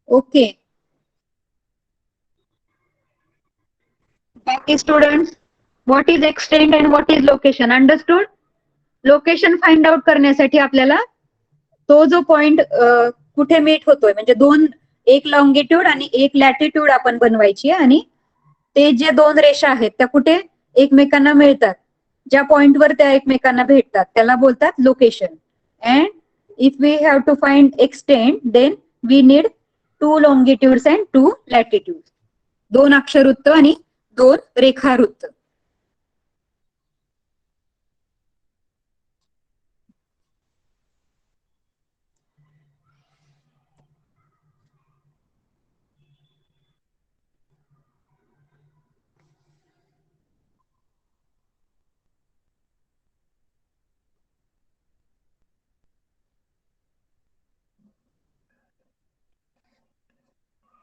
ओके. बाकी students what is extend and what is location. Understood. Location find out करण्यासाठी आपल्याला तो जो पॉइंट कुठे मीट होतोय म्हणजे एक लॉंगिट्यूड आणि एक लॅटिट्यूड आपण बनवायची आणि ते जे दोन रेषा आहेत त्या कुठे एकमेकांना मिळतात ज्या पॉइंटवर त्या एकमेकांना भेटतात त्याला बोलतात location. And if we have to find extend then we need 2 longitudes and 2 latitude. 2 अक्षरवृत्त आणि 2 रेखावृत्त.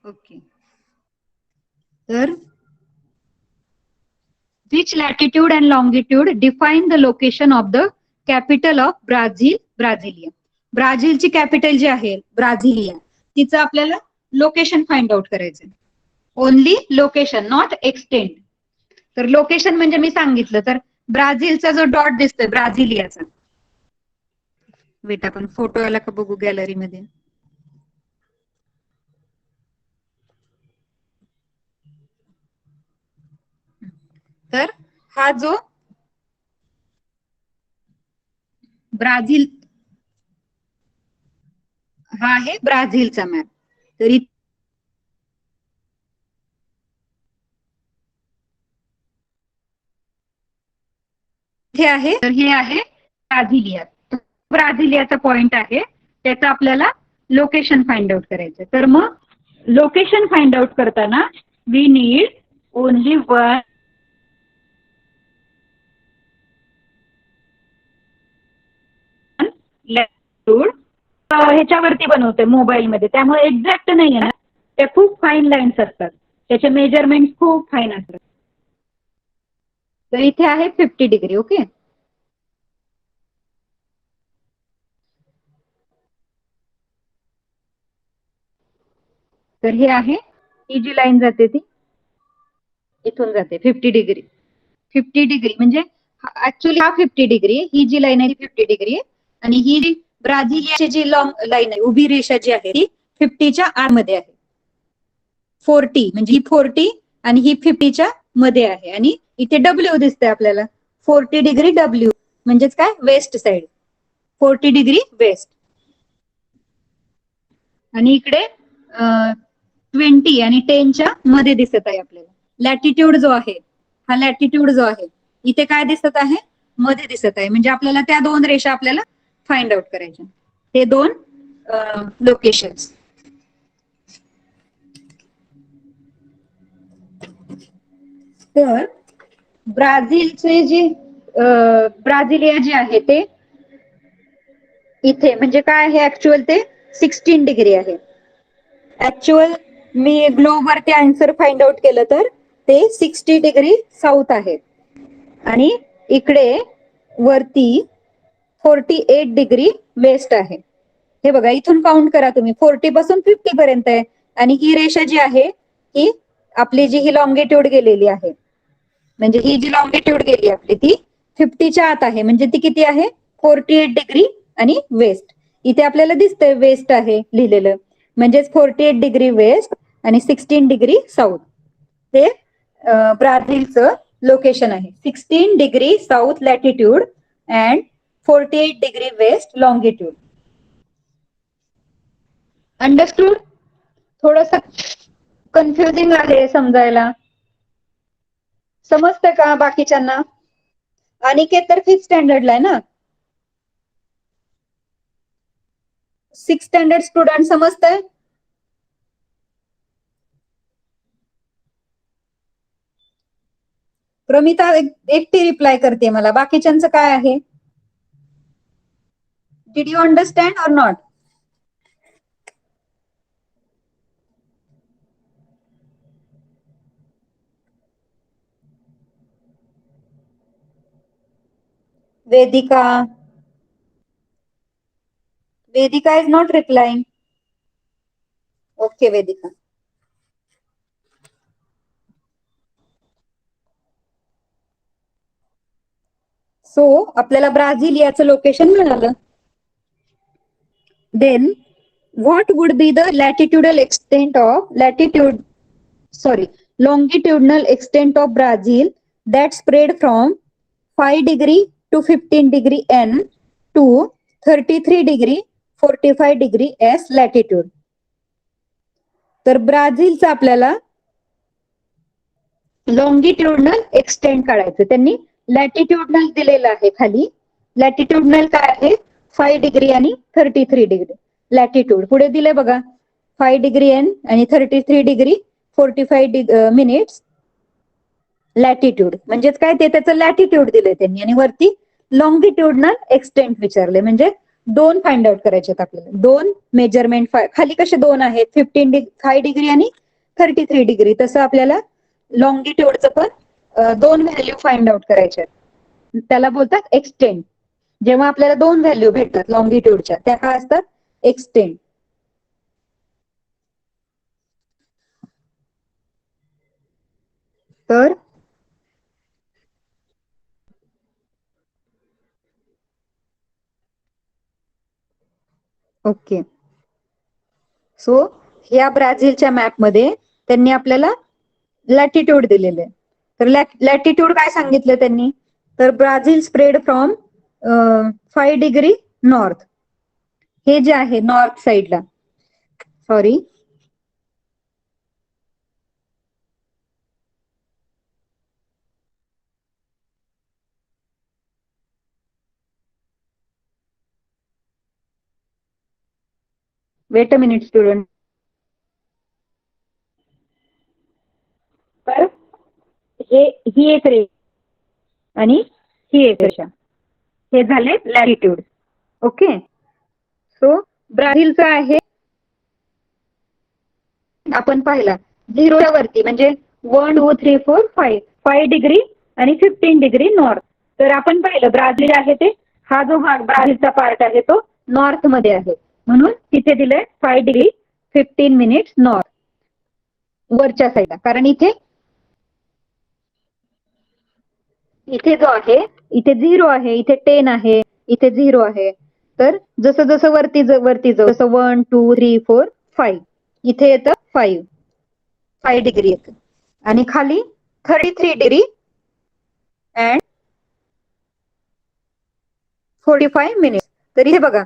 ओके. तर which latitude and longitude define the location of the capital of Brazil, Brasilia. ब्राझीलची कॅपिटल जी आहे ब्राझिलिया तिचं आपल्याला लोकेशन फाइंड आउट करायचंय. Only location not extend. तर लोकेशन म्हणजे मी सांगितलं तर ब्राझीलचा जो डॉट दिसतोय ब्राझिलियाचा. वेट आपण फोटो आला का बघू गॅलरीमध्ये. तर हा जो ब्राझील हा आहे ब्राझीलचा मॅप. तर इथे आहे तर हे आहे ब्राझिलिया. ब्राझिलियाचा पॉइंट आहे त्याचं आपल्याला लोकेशन फाइंड आउट करायचं. तर मग लोकेशन फाइंड आउट करताना वी नीड ओनली 1 लॅटिट्यूड ह्याच्यावरती बनवतोय मोबाईल मध्ये, त्यामुळे एक्झॅक्ट नाही आहे ना, त्या खूप फाईन लाईन्स असतात, त्याचे मेजरमेंट खूप फाईन असतात. तर इथे आहे 50 डिग्री. ओके. तर हे आहे, ही जी लाईन जाते ती इथून जाते 50 डिग्री. 50 डिग्री म्हणजे ऍक्च्युली हा 50 डिग्री, ही जी लाईन आहे ती 50 डिग्री आहे, आणि ही जी ब्राझिलियाची जी लॉंग लाईन आहे, उभी रेषा जी आहे ती 50च्या आतमध्ये आहे. 40 म्हणजे ही 40 आणि ही 50च्या मध्ये आहे, आणि इथे डब्ल्यू दिसतंय आपल्याला. 40 डिग्री डब्ल्यू म्हणजेच काय, वेस्ट साइड. 40 degree west. आणि इकडे 20 आणि 10च्या मध्ये दिसत आहे आपल्याला. लॅटिट्यूड जो आहे, हा लॅटिट्यूड जो आहे, इथे काय दिसत आहे, मध्ये दिसत आहे. म्हणजे आपल्याला त्या दोन रेषा आपल्याला फाइंड आउट करायच्या, हे दोन लोकेशन्स. तर ब्राझीलचे जे ब्राझिलिया जे आहे ते इथे म्हणजे काय आहे, ऍक्च्युअल ते 16 डिग्री आहे. ऍक्च्युअल मी ग्लोब वरती आन्सर फाइंड आउट केलं तर ते 60 डिग्री साऊथ आहे, आणि इकडे वरती 48 डिग्री वेस्ट आहे. हे बघा, इथून काउंट करा तुम्ही, 40 पासून 50 पर्यंत आहे, आणि ही रेषा जी आहे ही आपली जी ही लॉंगिट्यूड गेलेली आहे, म्हणजे ही जी लॉंगिट्यूड गेली आपली ती 50च्या आत आहे. म्हणजे ती किती आहे, 48 डिग्री आणि वेस्ट. इथे आपल्याला दिसतंय वेस्ट आहे लिहिलेलं, म्हणजेच 48 डिग्री वेस्ट आणि 16 डिग्री साऊथ हे ब्राझीलचं लोकेशन आहे. 16 degree south latitude and 48 degree west longitude. Understood? थोडस कन्फ्युजिंग आहे समजायला, समजतं का बाकीच्यांना? अनिकेत तर 5th स्टँडर्डला आहे ना, 6th स्टँडर्ड स्टुडंट समजतंय? प्रमिता एकटी रिप्लाय करते मला, बाकीच्यांचं काय आहे? Did you understand or not? Vedika, Vedika is not replying. Okay Vedika. So आपल्याला ब्राझिलियाचं लोकेशन मिळालं. Then what would be the latitudinal extent of longitudinal extent of Brazil that spread from 5 degree to 15 degree N to 33 degree 45 degree S latitude. तर ब्राझीलचं आपल्याला लॉंगिट्युडनल extent काढायचं. त्यांनी लॅटिट्युडनल दिलेलं आहे खाली. लॅटिट्युडनल काय आहे, 5 डिग्री आणि 33 डिग्री लॅटिट्यूड. पुढे दिले बघा, 5 डिग्री एन आणि 33 डिग्री 45 मिनिट्स लॅटिट्यूड. म्हणजेच काय, ते त्याचं लॅटिट्यूड दिलंय त्यांनी, आणि वरती लॉंगिट्युडनल एक्सटेंट विचारले. म्हणजे दोन फाइंड आउट करायचे आपल्याला, दोन मेजरमेंट. खाली कसे दोन आहेत, 5 डिग्री आणि 33 डिग्री, तसं आपल्याला लॉंगिट्यूडचं पण दोन व्हॅल्यू फाइंड आउट करायच्या. त्याला बोलतात एक्सटेंट. जेव्हा आपल्याला दोन व्हॅल्यू भेटतात लॉंगिट्यूडच्या, त्या काय असतात, एक्सटेंट. तर ओके, सो या ब्राझीलच्या मॅपमध्ये त्यांनी आपल्याला लॅटिट्यूड दिलेले. तर लॅटिट्यूड काय सांगितलं त्यांनी, तर Brazil spread from 5 degree north. हे जे आहे नॉर्थ साइडला, sorry, weight a minute student. तर ही एक रेषा आणि ही एक रेषा, हे झाले लॅटिट्यूड. ओके, सो ब्राझीलचा आहे आपण पाहिला 0 वरती म्हणजे 1 2 3 4 5 डिग्री आणि 15 डिग्री नॉर्थ. तर आपण पाहिलं ब्राझील आहे ते हा जो भाग ब्राझीलचा पार्ट आहे तो नॉर्थ मध्ये आहे म्हणून तिथे दिलंय 5 डिग्री 15 मिनिट्स नॉर्थ वरच्या साईडला. कारण इथे जो आहे इथे 0 आहे, इथे 10 आहे, इथे 0 आहे. तर जसं जसं वरती जाऊ जसं 1 2 3 4 5 इथे येतं 5 डिग्री येतं आणि खाली 33 डिग्री अँड 45 मिनिट. तर इथे बघा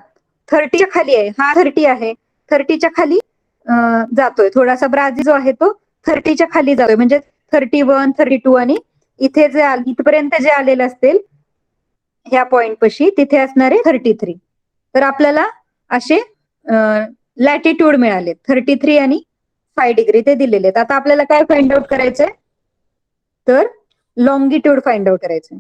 30च्या खाली आहे, हा 30 आहे, 30च्या खाली जातोय थोडासा. ब्राझील जो आहे तो 30च्या खाली जातोय म्हणजे 31 32 आणि इथे जे इथपर्यंत जे आलेलं असतील ह्या पॉइंट पाशी तिथे असणारे 33. तर आपल्याला असे लॅटिट्यूड मिळाले 33 आणि 5 डिग्री ते दिलेले आहेत. आता आपल्याला काय फाइंड आउट करायचंय तर लॉंगिट्यूड फाइंड आउट करायचंय.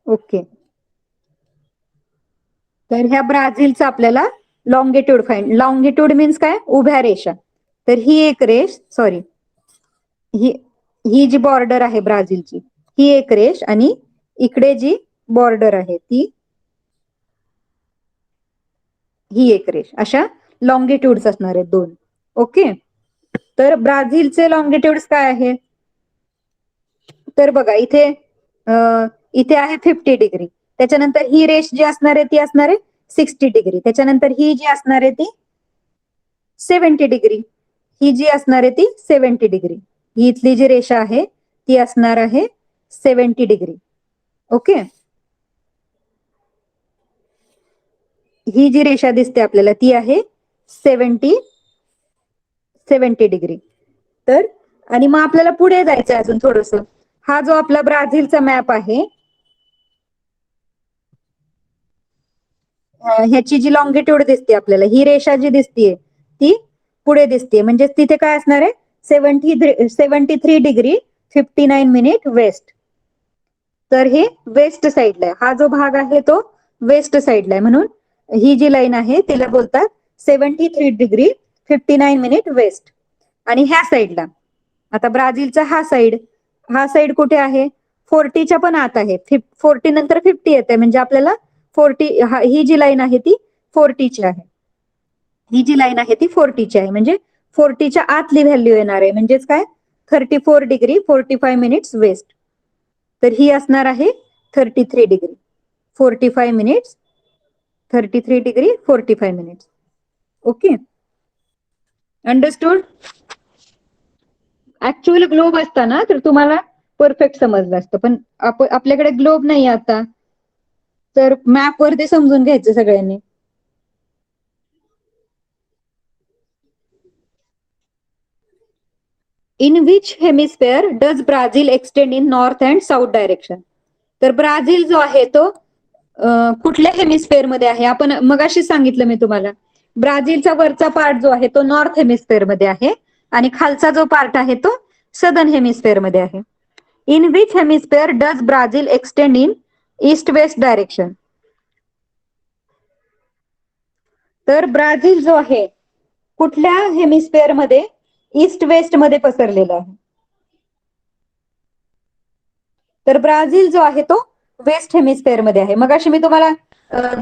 ओके. तर ह्या ब्राझीलचा आपल्याला लॉंगिट्यूड मीन्स काय उभ्या रेषा. तर ही एक रेष सॉरी ही जी बॉर्डर आहे ब्राझीलची ही एक रेष आणि इकडे जी बॉर्डर आहे ती ही एक रेष. अशा लॉंगिट्यूड्स असणार आहेत 2. ओके. तर ब्राझीलचे लॉंगिट्यूड्स काय आहे तर बघा इथे इथे आहे 50 डिग्री. त्याच्यानंतर ही रेष जी असणार आहे ती असणार आहे 60 डिग्री. त्याच्यानंतर ही जी असणार आहे ती 70 डिग्री. ही जी असणार आहे ती 70 डिग्री. ही इथली जी रेषा आहे ती असणार आहे 70 डिग्री. ओके. ही जी रेषा दिसते आपल्याला ती आहे 70 डिग्री. तर आणि मग आपल्याला पुढे जायचं अजून थोडस. हा जो आपला ब्राझीलचा मॅप आहे ह्याची जी लॉंगिट्यूड दिसते आपल्याला ही रेषा जी दिसतीये ती पुढे दिसते म्हणजे तिथे काय असणार आहे 73 डिग्री 59 मिनिट वेस्ट. तर हे वेस्ट साईडला आहे. हा जो भाग आहे तो वेस्ट साईडला आहे म्हणून ही जी लाईन आहे तिला बोलतात 73 डिग्री 59 मिनिट वेस्ट. आणि ह्या साईडला आता ब्राझीलचा हा साईड कुठे आहे 40च्या पण आत आहे. 40 नंतर 50 येते म्हणजे आपल्याला 40 ही जी लाईन आहे ती 40ची आहे. ही जी लाईन आहे ती 40ची आहे म्हणजे 40च्या आतली व्हॅल्यू येणार आहे म्हणजेच काय 34 डिग्री 45 मिनिट्स वेस्ट. तर ही असणार आहे 33 degree 45 minutes 33 degree 45 minutes. Okay. Understood. Actual globe असता ना तर तुम्हाला परफेक्ट समजलं असतं पण आपल्याकडे ग्लोब नाही आता तर मॅप वर ते समजून घ्यायचं सगळ्यांनी. In which hemisphere does Brazil extend in north and south direction. तर ब्राझील जो आहे तो कुठल्या हेमिस्फेअर मध्ये आहे आपण मगाशी सांगितलं मी तुम्हाला. ब्राझीलचा वरचा पार्ट जो आहे तो नॉर्थ हेमिस्फेअर मध्ये आहे आणि खालचा जो पार्ट आहे तो सदर्न हेमिस्फेअर मध्ये आहे. In which hemisphere does Brazil extend in east west direction. तर ब्राझील जो आहे कुठल्या हेमिस्फेअर मध्ये ईस्ट वेस्ट मध्ये पसरलेला आहे. तर ब्राझील जो आहे तो वेस्ट हेमिस्फेअर मध्ये आहे. मगाशी मी तुम्हाला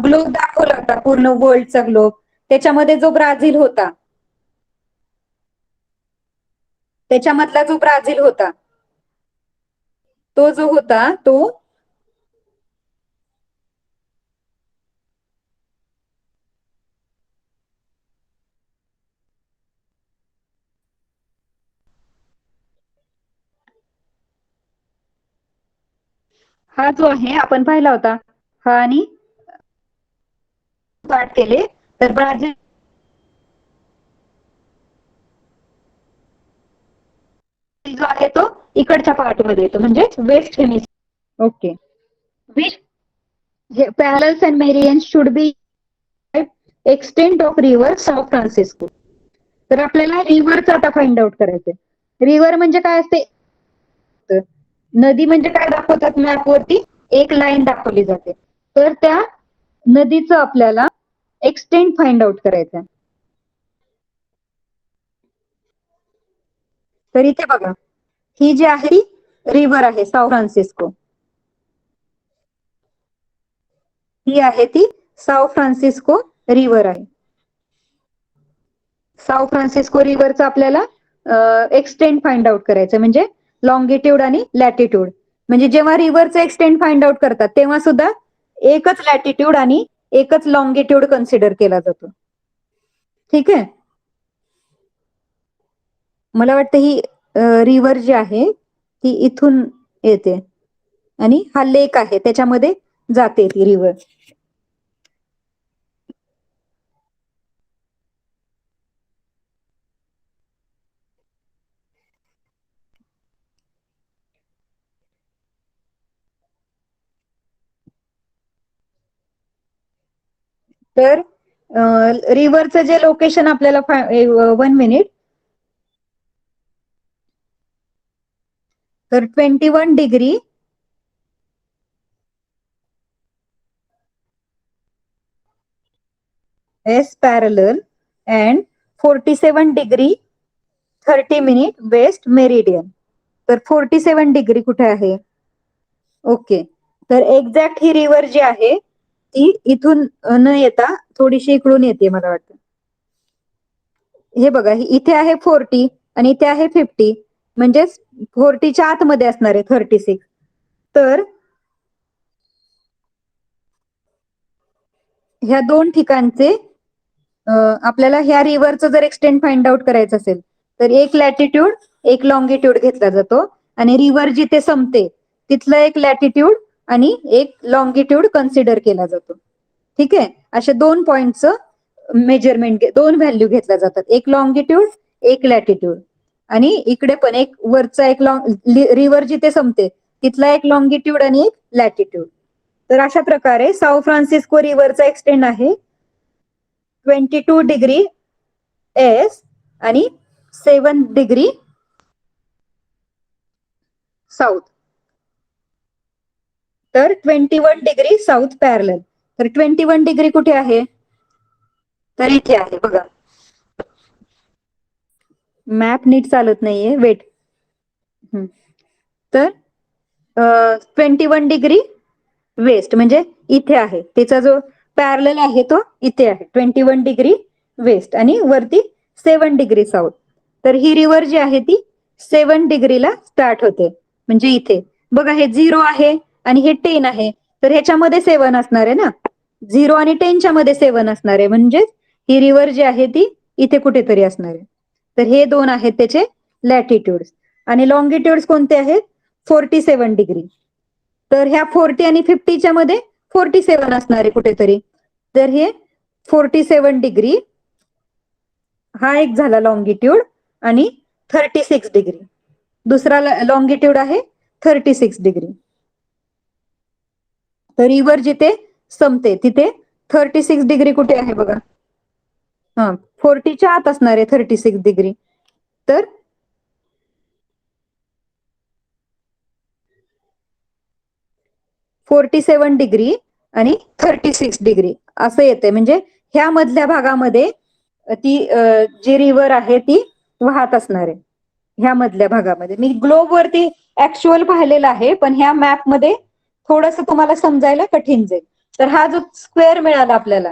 ग्लोब दाखवला होता पूर्ण वर्ल्डचा ग्लोब. त्याच्यामध्ये जो ब्राझील होता त्याच्यामधला जो ब्राझील होता तो जो होता तो हा जो आहे आपण पाहिला होता हा आणि पार्ट केले तर ब्राझील जो आहे तो इकडच्या पार्ट मध्ये येतो म्हणजे west hemisphere. Okay. Which parallels and meridians should be extent of river São Francisco. तर आपल्याला रिव्हरचं आता फाइंड आउट करायचंय. रिव्हर म्हणजे काय असते? नदी म्हणजे काय दाखवतात मॅपवरती? एक लाईन दाखवली जाते. तर त्या नदीचं आपल्याला एक्सटेंट फाइंड आउट करायचं. तर इथे बघा, ही जी आहे ती रिव्हर आहे सॉ फ्रान्सिस्को. ही आहे ती सॉ फ्रान्सिस्को रिव्हर आहे. सॉ फ्रान्सिस्को रिव्हरचं आपल्याला एक्सटेंट फाइंड आउट करायचं म्हणजे लॉंगिट्यूड आणि लॅटिट्यूड. म्हणजे जेव्हा रिव्हरचं एक्सटेंट फाइंड आउट करतात तेव्हा सुद्धा एकच लॅटिट्यूड आणि एकच लॉंगिट्यूड कन्सिडर केला जातो. ठीक आहे. मला वाटतं ही रिव्हर जी आहे ती इथून येते आणि हा लेक आहे त्याच्यामध्ये जाते ती रिव्हर. तर रिव्हरचं जे लोकेशन आपल्याला 1 मिनिट. तर 21 degree S parallel and 47 degree 30 minute west meridian. तर 47 डिग्री कुठे आहे? ओके. तर एक्झॅक्ट ही रिव्हर जी आहे ती इथून न येता थोडीशी इकडून येते मला वाटतं. हे बघा, इथे आहे 40 आणि इथे आहे 50 म्हणजे 40च्या आतमध्ये असणार आहे 36. तर ह्या दोन ठिकाणचे आपल्याला ह्या रिव्हरचं जर एक्सटेंट फाइंड आउट करायचं असेल तर एक लॅटिट्यूड एक लॉंगिट्यूड घेतला जातो आणि रिव्हर जिथे संपते तिथलं एक लॅटिट्यूड आणि एक लॉंगिट्यूड कन्सिडर केला जातो. ठीक आहे. अशा 2 पॉइंटचं मेजरमेंट, 2 व्हॅल्यू घेतल्या जातात, एक लॉंगिट्यूड एक लॅटिट्यूड. आणि इकडे पण एक वरचा एक रिव्हर जिथे संपते तिथला एक लॉंगिट्यूड आणि एक लॅटिट्यूड. तर अशा प्रकारे सॉ फ्रान्सिस्को रिव्हरचा एक्सटेंड आहे 22 डिग्री एस आणि 7 डिग्री साऊथ. तर 21 डिग्री साऊथ पॅरलल. तर 21 डिग्री कुठे आहे? तर इथे आहे बघा. मॅप नीट चालत नाहीये, वेट. तर 21 डिग्री वेस्ट म्हणजे इथे आहे. त्याचा जो पॅरलल आहे तो इथे आहे 21 डिग्री वेस्ट आणि वरती 7 डिग्री साऊथ. तर ही रिव्हर जी आहे ती 7 डिग्रीला स्टार्ट होते म्हणजे इथे बघा हे 0 आहे आणि हे 10 आहे. तर ह्याच्यामध्ये 7 असणार आहे ना, 0 आणि 10च्या मध्ये 7 असणार आहे म्हणजे ही रिव्हर जी आहे ती इथे कुठेतरी असणार आहे. तर हे 2 आहेत त्याचे लॅटिट्यूड आणि लॉंगिट्यूड कोणते आहेत? 47 डिग्री. तर ह्या 40 आणि 50च्या मध्ये 47 असणार आहे कुठेतरी. तर हे 47 डिग्री हा एक झाला लॉंगिट्यूड आणि 36 डिग्री दुसरा लॉंगिट्यूड आहे 36 डिग्री. तर रिव्हर जिथे संपते तिथे 36 डिग्री कुठे आहे बघा. हा, 40च्या आत असणार आहे 36 डिग्री. तर 47 डिग्री आणि 36 डिग्री असं येते म्हणजे ह्या मधल्या भागामध्ये ती जी रिव्हर आहे ती वाहत असणार आहे. ह्या मधल्या भागामध्ये मी ग्लोब वरती ऍक्च्युअल पाहिलेला आहे पण ह्या मॅप मध्ये थोडस तुम्हाला समजायला कठीण जाईल. तर हा जो स्क्वेअर मिळाला आपल्याला,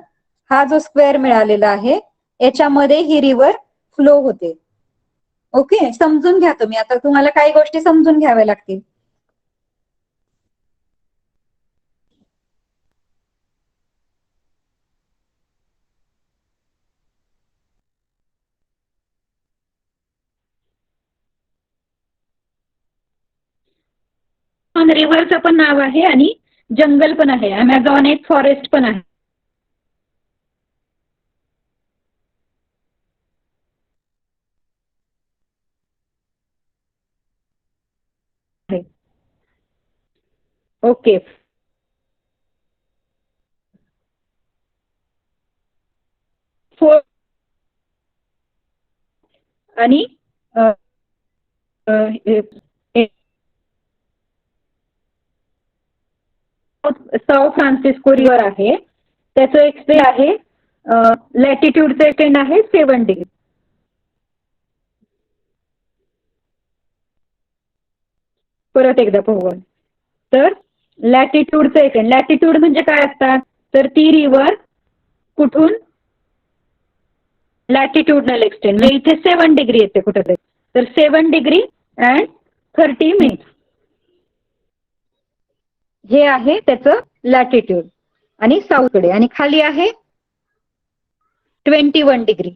हा जो स्क्वेअर मिळालेला आहे याच्यामध्ये ही रिव्हर फ्लो होते. ओके, समजून घ्या तुम्ही. आता तुम्हाला काही गोष्टी समजून घ्याव्या लागतील. रिव्हरचं पण नाव आहे आणि जंगल पण आहे. अमेझॉन एक फॉरेस्ट पण आहे. ओके. फोर आणि साऊ फ्रान्सिस्को रिव्हर आहे. त्याचं एक्सटे आहे लॅटिट्यूडचं एक्सटेंड आहे 7 डिग्री. परत एकदा पाहू. तर लॅटिट्यूडचं एक्सटेंड, लॅटिट्यूड म्हणजे काय असतात, तर ती रिव्हर कुठून लॅटिट्यूडनल एक्सटेंड, म्हणजे इथे 7 डिग्री येते कुठेतरी, तर 7 डिग्री अँड 30 मिनिट्स हे आहे त्याचं लॅटिट्यूड. आणि साऊथकडे, आणि खाली आहे 21 डिग्री.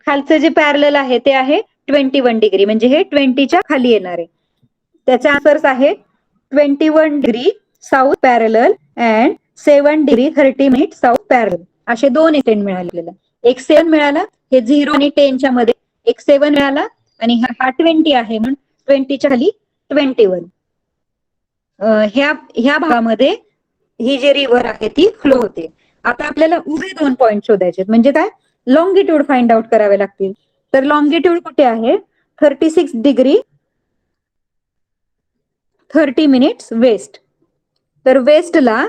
खालचं जे पॅरलल आहे ते आहे 21 डिग्री, म्हणजे हे 20च्या खाली येणार आहे. त्याचे आन्सर्स आहे 21 degree south parallel and 7 degree 30 minute south parallel, असे दोन एक्सटेंड मिळालेले. एक 7 मिळाला, हे 0 आणि 10च्या मध्ये, एक 7 मिळाला, आणि हा 20 आहे म्हणून 20च्या खाली 21. ह्या भागामध्ये ही जी रिव्हर आहे ती फ्लो होते. आता आपल्याला उभे 2 पॉईंट शोधायचे, म्हणजे काय, लॉंगिट्यूड फाइंड आउट करावे लागतील. तर लॉंगिट्यूड कुठे आहे, 36 डिग्री 30 मिनिट्स वेस्ट. तर वेस्टला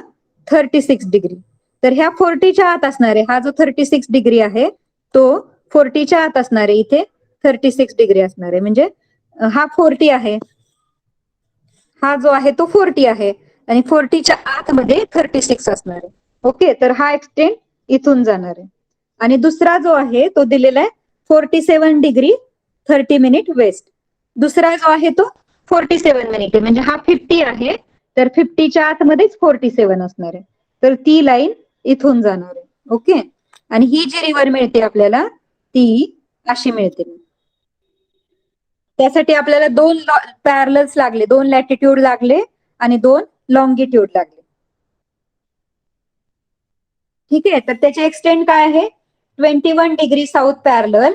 36 डिग्री, तर ह्या 40च्या आत असणारे, हा जो 36 डिग्री आहे तो 40च्या आत असणारे, इथे 36 डिग्री असणारे, म्हणजे हा 40 आहे, हा जो आहे तो 40 आहे, आणि 40च्या आतमध्ये 36 असणार आहे. ओके, तर हा एक्सटेंड इथून जाणार आहे. आणि दुसरा जो आहे तो दिलेला आहे 47 डिग्री 30 मिनिट वेस्ट. दुसरा जो आहे तो 47 मिनिट, म्हणजे हा 50 आहे, तर 50च्या आतमध्येच 47 असणार आहे, तर ती लाईन इथून जाणार आहे. ओके, आणि ही जी रिव्हर मिळते आपल्याला ती अशी मिळते. त्यासाठी आपल्याला 2 पॅरलल्स लागले, 2 लॅटिट्यूड लागले आणि 2 लॉंगिट्यूड लागले. ठीक आहे, तर त्याचे एक्सटेंड काय आहे, 21 degree south parallel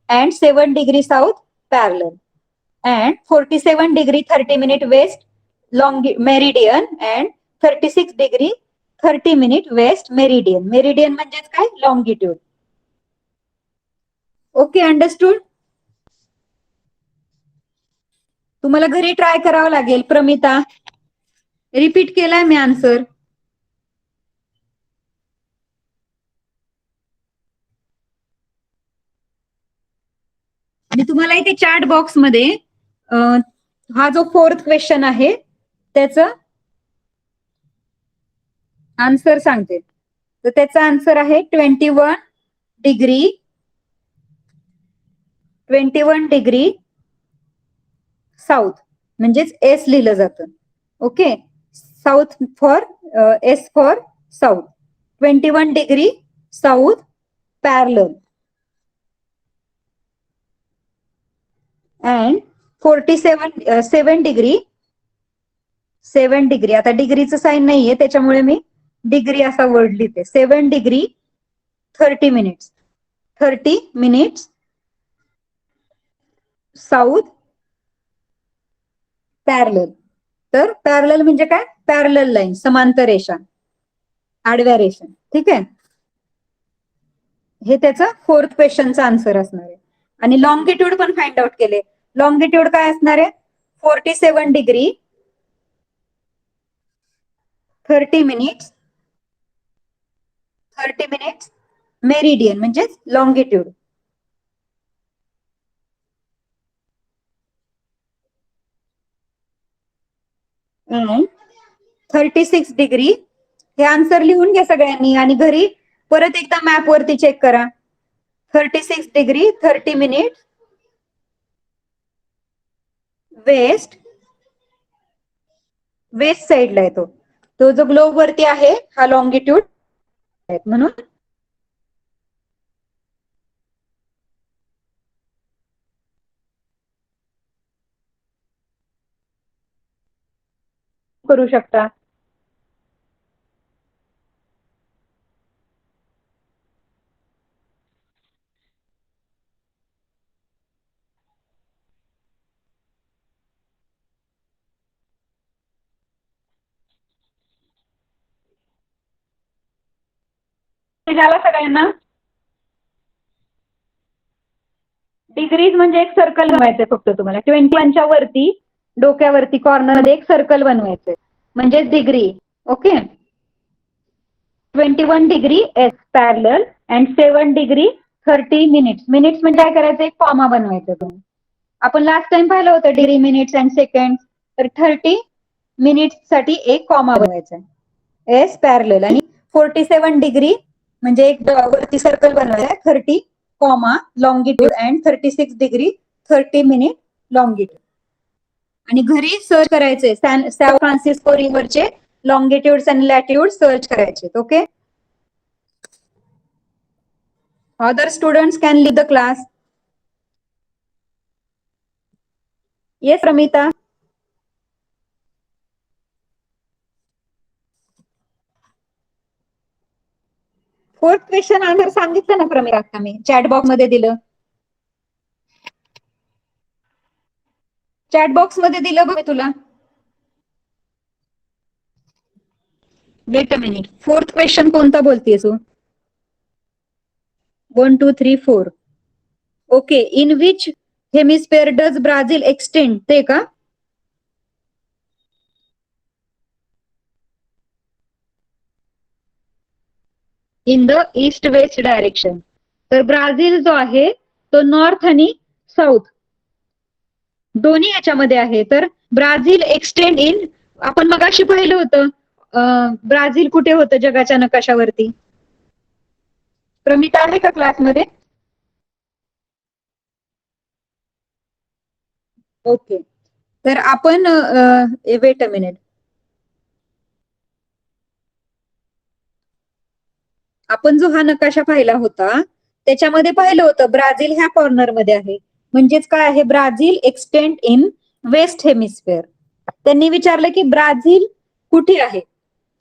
and 7 degree south parallel and 47 degree 30 minute west meridian and 36 degree 30 minute west meridian. Meridian म्हणजेच काय, लॉंगिट्यूड. Okay, understood. तुम्हाला घरी ट्राय करावं लागेल. प्रमिता, रिपीट केलाय मी आन्सर. आणि तुम्हाला इथे चॅट बॉक्स मध्ये हा जो 4th क्वेश्चन आहे त्याचं आन्सर सांगते. तर त्याचा आन्सर आहे 21 डिग्री साऊथ, म्हणजेच एस लिहिलं जातं. Okay, south for S for south, 21 degree south parallel and 7 degree, 7 degree, आता डिग्रीचं साईन नाहीये त्याच्यामुळे मी डिग्री असा वर्ड लिहिते, 7 degree 30 minutes, 30 minutes south parallel. तर पॅरलल म्हणजे काय, पॅरलल लाईन, समांतर रेषा, आडव्या रेषा. ठीक आहे, हे त्याचं 4th क्वेश्चनचा आन्सर असणार आहे. आणि लॉंगिट्यूड पण फाइंड आउट केले. लॉंगिट्यूड काय असणार आहे, 47 डिग्री 30 मिनिट्स, 30 मिनिट्स मेरिडियन, म्हणजेच लॉंगिट्यूड. अँड 36 डिग्री, हे आन्सर लिहून घ्या सगळ्यांनी आणि घरी परत एकदा मॅप वरती चेक करा. 36 डिग्री 30 मिनिट वेस्ट, वेस्ट साइडला येतो. तो जो ग्लोब वरती आहे हा लॉंगिट्यूड आहे, म्हणून करू शकता. झाला सगळ्यांना? डिग्रीज म्हणजे एक सर्कल बनवायचंय फक्त तुम्हाला 21च्या वरती डोक्यावरती कॉर्नर मध्ये एक सर्कल बनवायचंय म्हणजेच degree. Okay. 21 degree S parallel and 7 degree 30 minutes. Minutes म्हणजे काय करायचं, एक कॉमा बनवायचं तुम्ही. आपण लास्ट टाइम पाहिलं होतं डिग्री मिनिट्स अँड सेकंड. तर 30 मिनिट्स साठी एक कॉमा बनवायचा एस पॅरलल. आणि 47 डिग्री म्हणजे एक वरती सर्कल बनवायचा 30 कॉमा लॉंगिट्यूड अँड 36 डिग्री 30 मिनिट लॉंगिट्यूड. आणि घरी सर्च करायचे सॅन फ्रान्सिस्को रिव्हरचे लॉंगिट्यूड्स आणि लॅटिट्यूड सर्च करायचे. Okay. Other students can leave the class. Yes Ramita. Fourth question answer सांगितलं ना प्रमिता, आता मी चॅट बॉक्स मध्ये दिलं. चॅट बॉक्स मध्ये दिलं बघ तुला. Wait a minute. Fourth question कोणता बोलतेस तू? 1 2 3 4. Okay. In which hemisphere does Brazil extend, ते का? In the east west direction. तर ब्राझील जो आहे तो नॉर्थ आणि साऊथ दोन्ही याच्यामध्ये आहे. तर ब्राझील एक्सटेंड इन, आपण मगाशी पाहिलं होतं ब्राझील कुठे होतं जगाच्या नकाशावरती. प्रमिता आहे का क्लासमध्ये? ओके. तर आपण वेट अ मिनिट. आपण जो हा नकाशा पाहिला होता त्याच्यामध्ये पाहिलं होतं ब्राझील ह्या कॉर्नर मध्ये आहे. म्हणजेच काय आहे, Brazil extend in west hemisphere. त्यांनी विचारलं की ब्राझील कुठे आहे,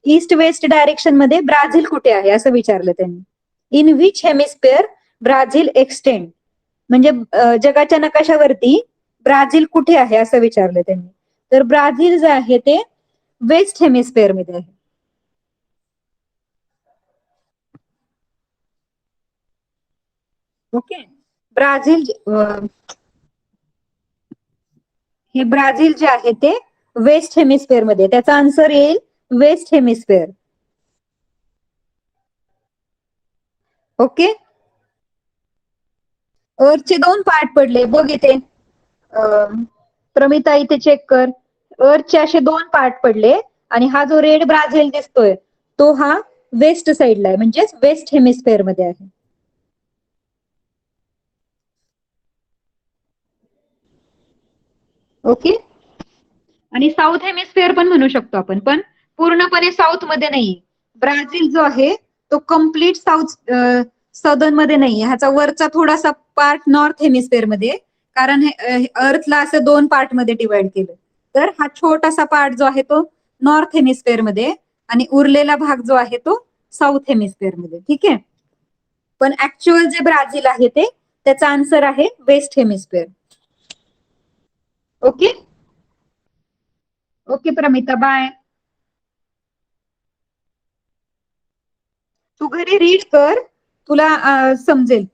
ईस्ट वेस्ट डायरेक्शन मध्ये ब्राझील कुठे आहे असं विचारलं त्यांनी. In which hemisphere Brazil extend, म्हणजे जगाच्या नकाशावरती ब्राझील कुठे आहे असं विचारलं त्यांनी. तर ब्राझील जे आहे ते वेस्ट हेमिस्फिअर मध्ये आहे. ओके. ब्राझील हे ब्राझील जे आहे ते वेस्ट हेमिस्फिअर मध्ये, त्याचा आन्सर येईल वेस्ट हेमिस्फिअर. ओके. अर्थचे 2 पार्ट पडले बघ इथे. प्रमिता इथे चेक कर. अर्थचे असे 2 पार्ट पडले आणि हा जो रेड ब्राझील दिसतोय तो हा वेस्ट साइडला आहे, म्हणजेच वेस्ट हेमिस्फिअर मध्ये आहे. ओके. आणि साऊथ हेमिस्फिअर पण म्हणू शकतो आपण, पण पूर्णपणे साऊथ मध्ये नाही. ब्राझील जो आहे तो कम्प्लीट साऊथ सदर्न मध्ये नाही. ह्याचा वरचा थोडासा पार्ट नॉर्थ हेमिस्फिअर मध्ये, कारण अर्थला असं 2 पार्ट मध्ये डिवाइड केलं. तर हा छोटासा पार्ट जो आहे तो नॉर्थ हेमिस्फिअर मध्ये आणि उरलेला भाग जो आहे तो साऊथ हेमिस्फिअर मध्ये. ठीक आहे. पण ऍक्च्युअल जे ब्राझील आहे ते, त्याचा आन्सर आहे west hemisphere. Okay. Okay Pramita, bye. तू घरी रीड कर, तुला समजेल.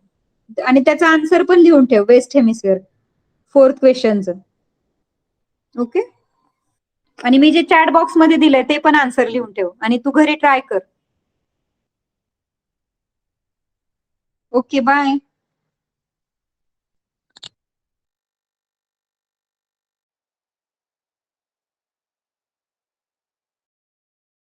आणि त्याचा आन्सर पण लिहून ठेव वेस्ट हेमिस्फिअर फोर्थ क्वेश्चनचं. ओके. आणि मी जे चॅट बॉक्स मध्ये दिलंय ते पण आन्सर लिहून ठेव आणि तू घरी ट्राय कर. Okay bye.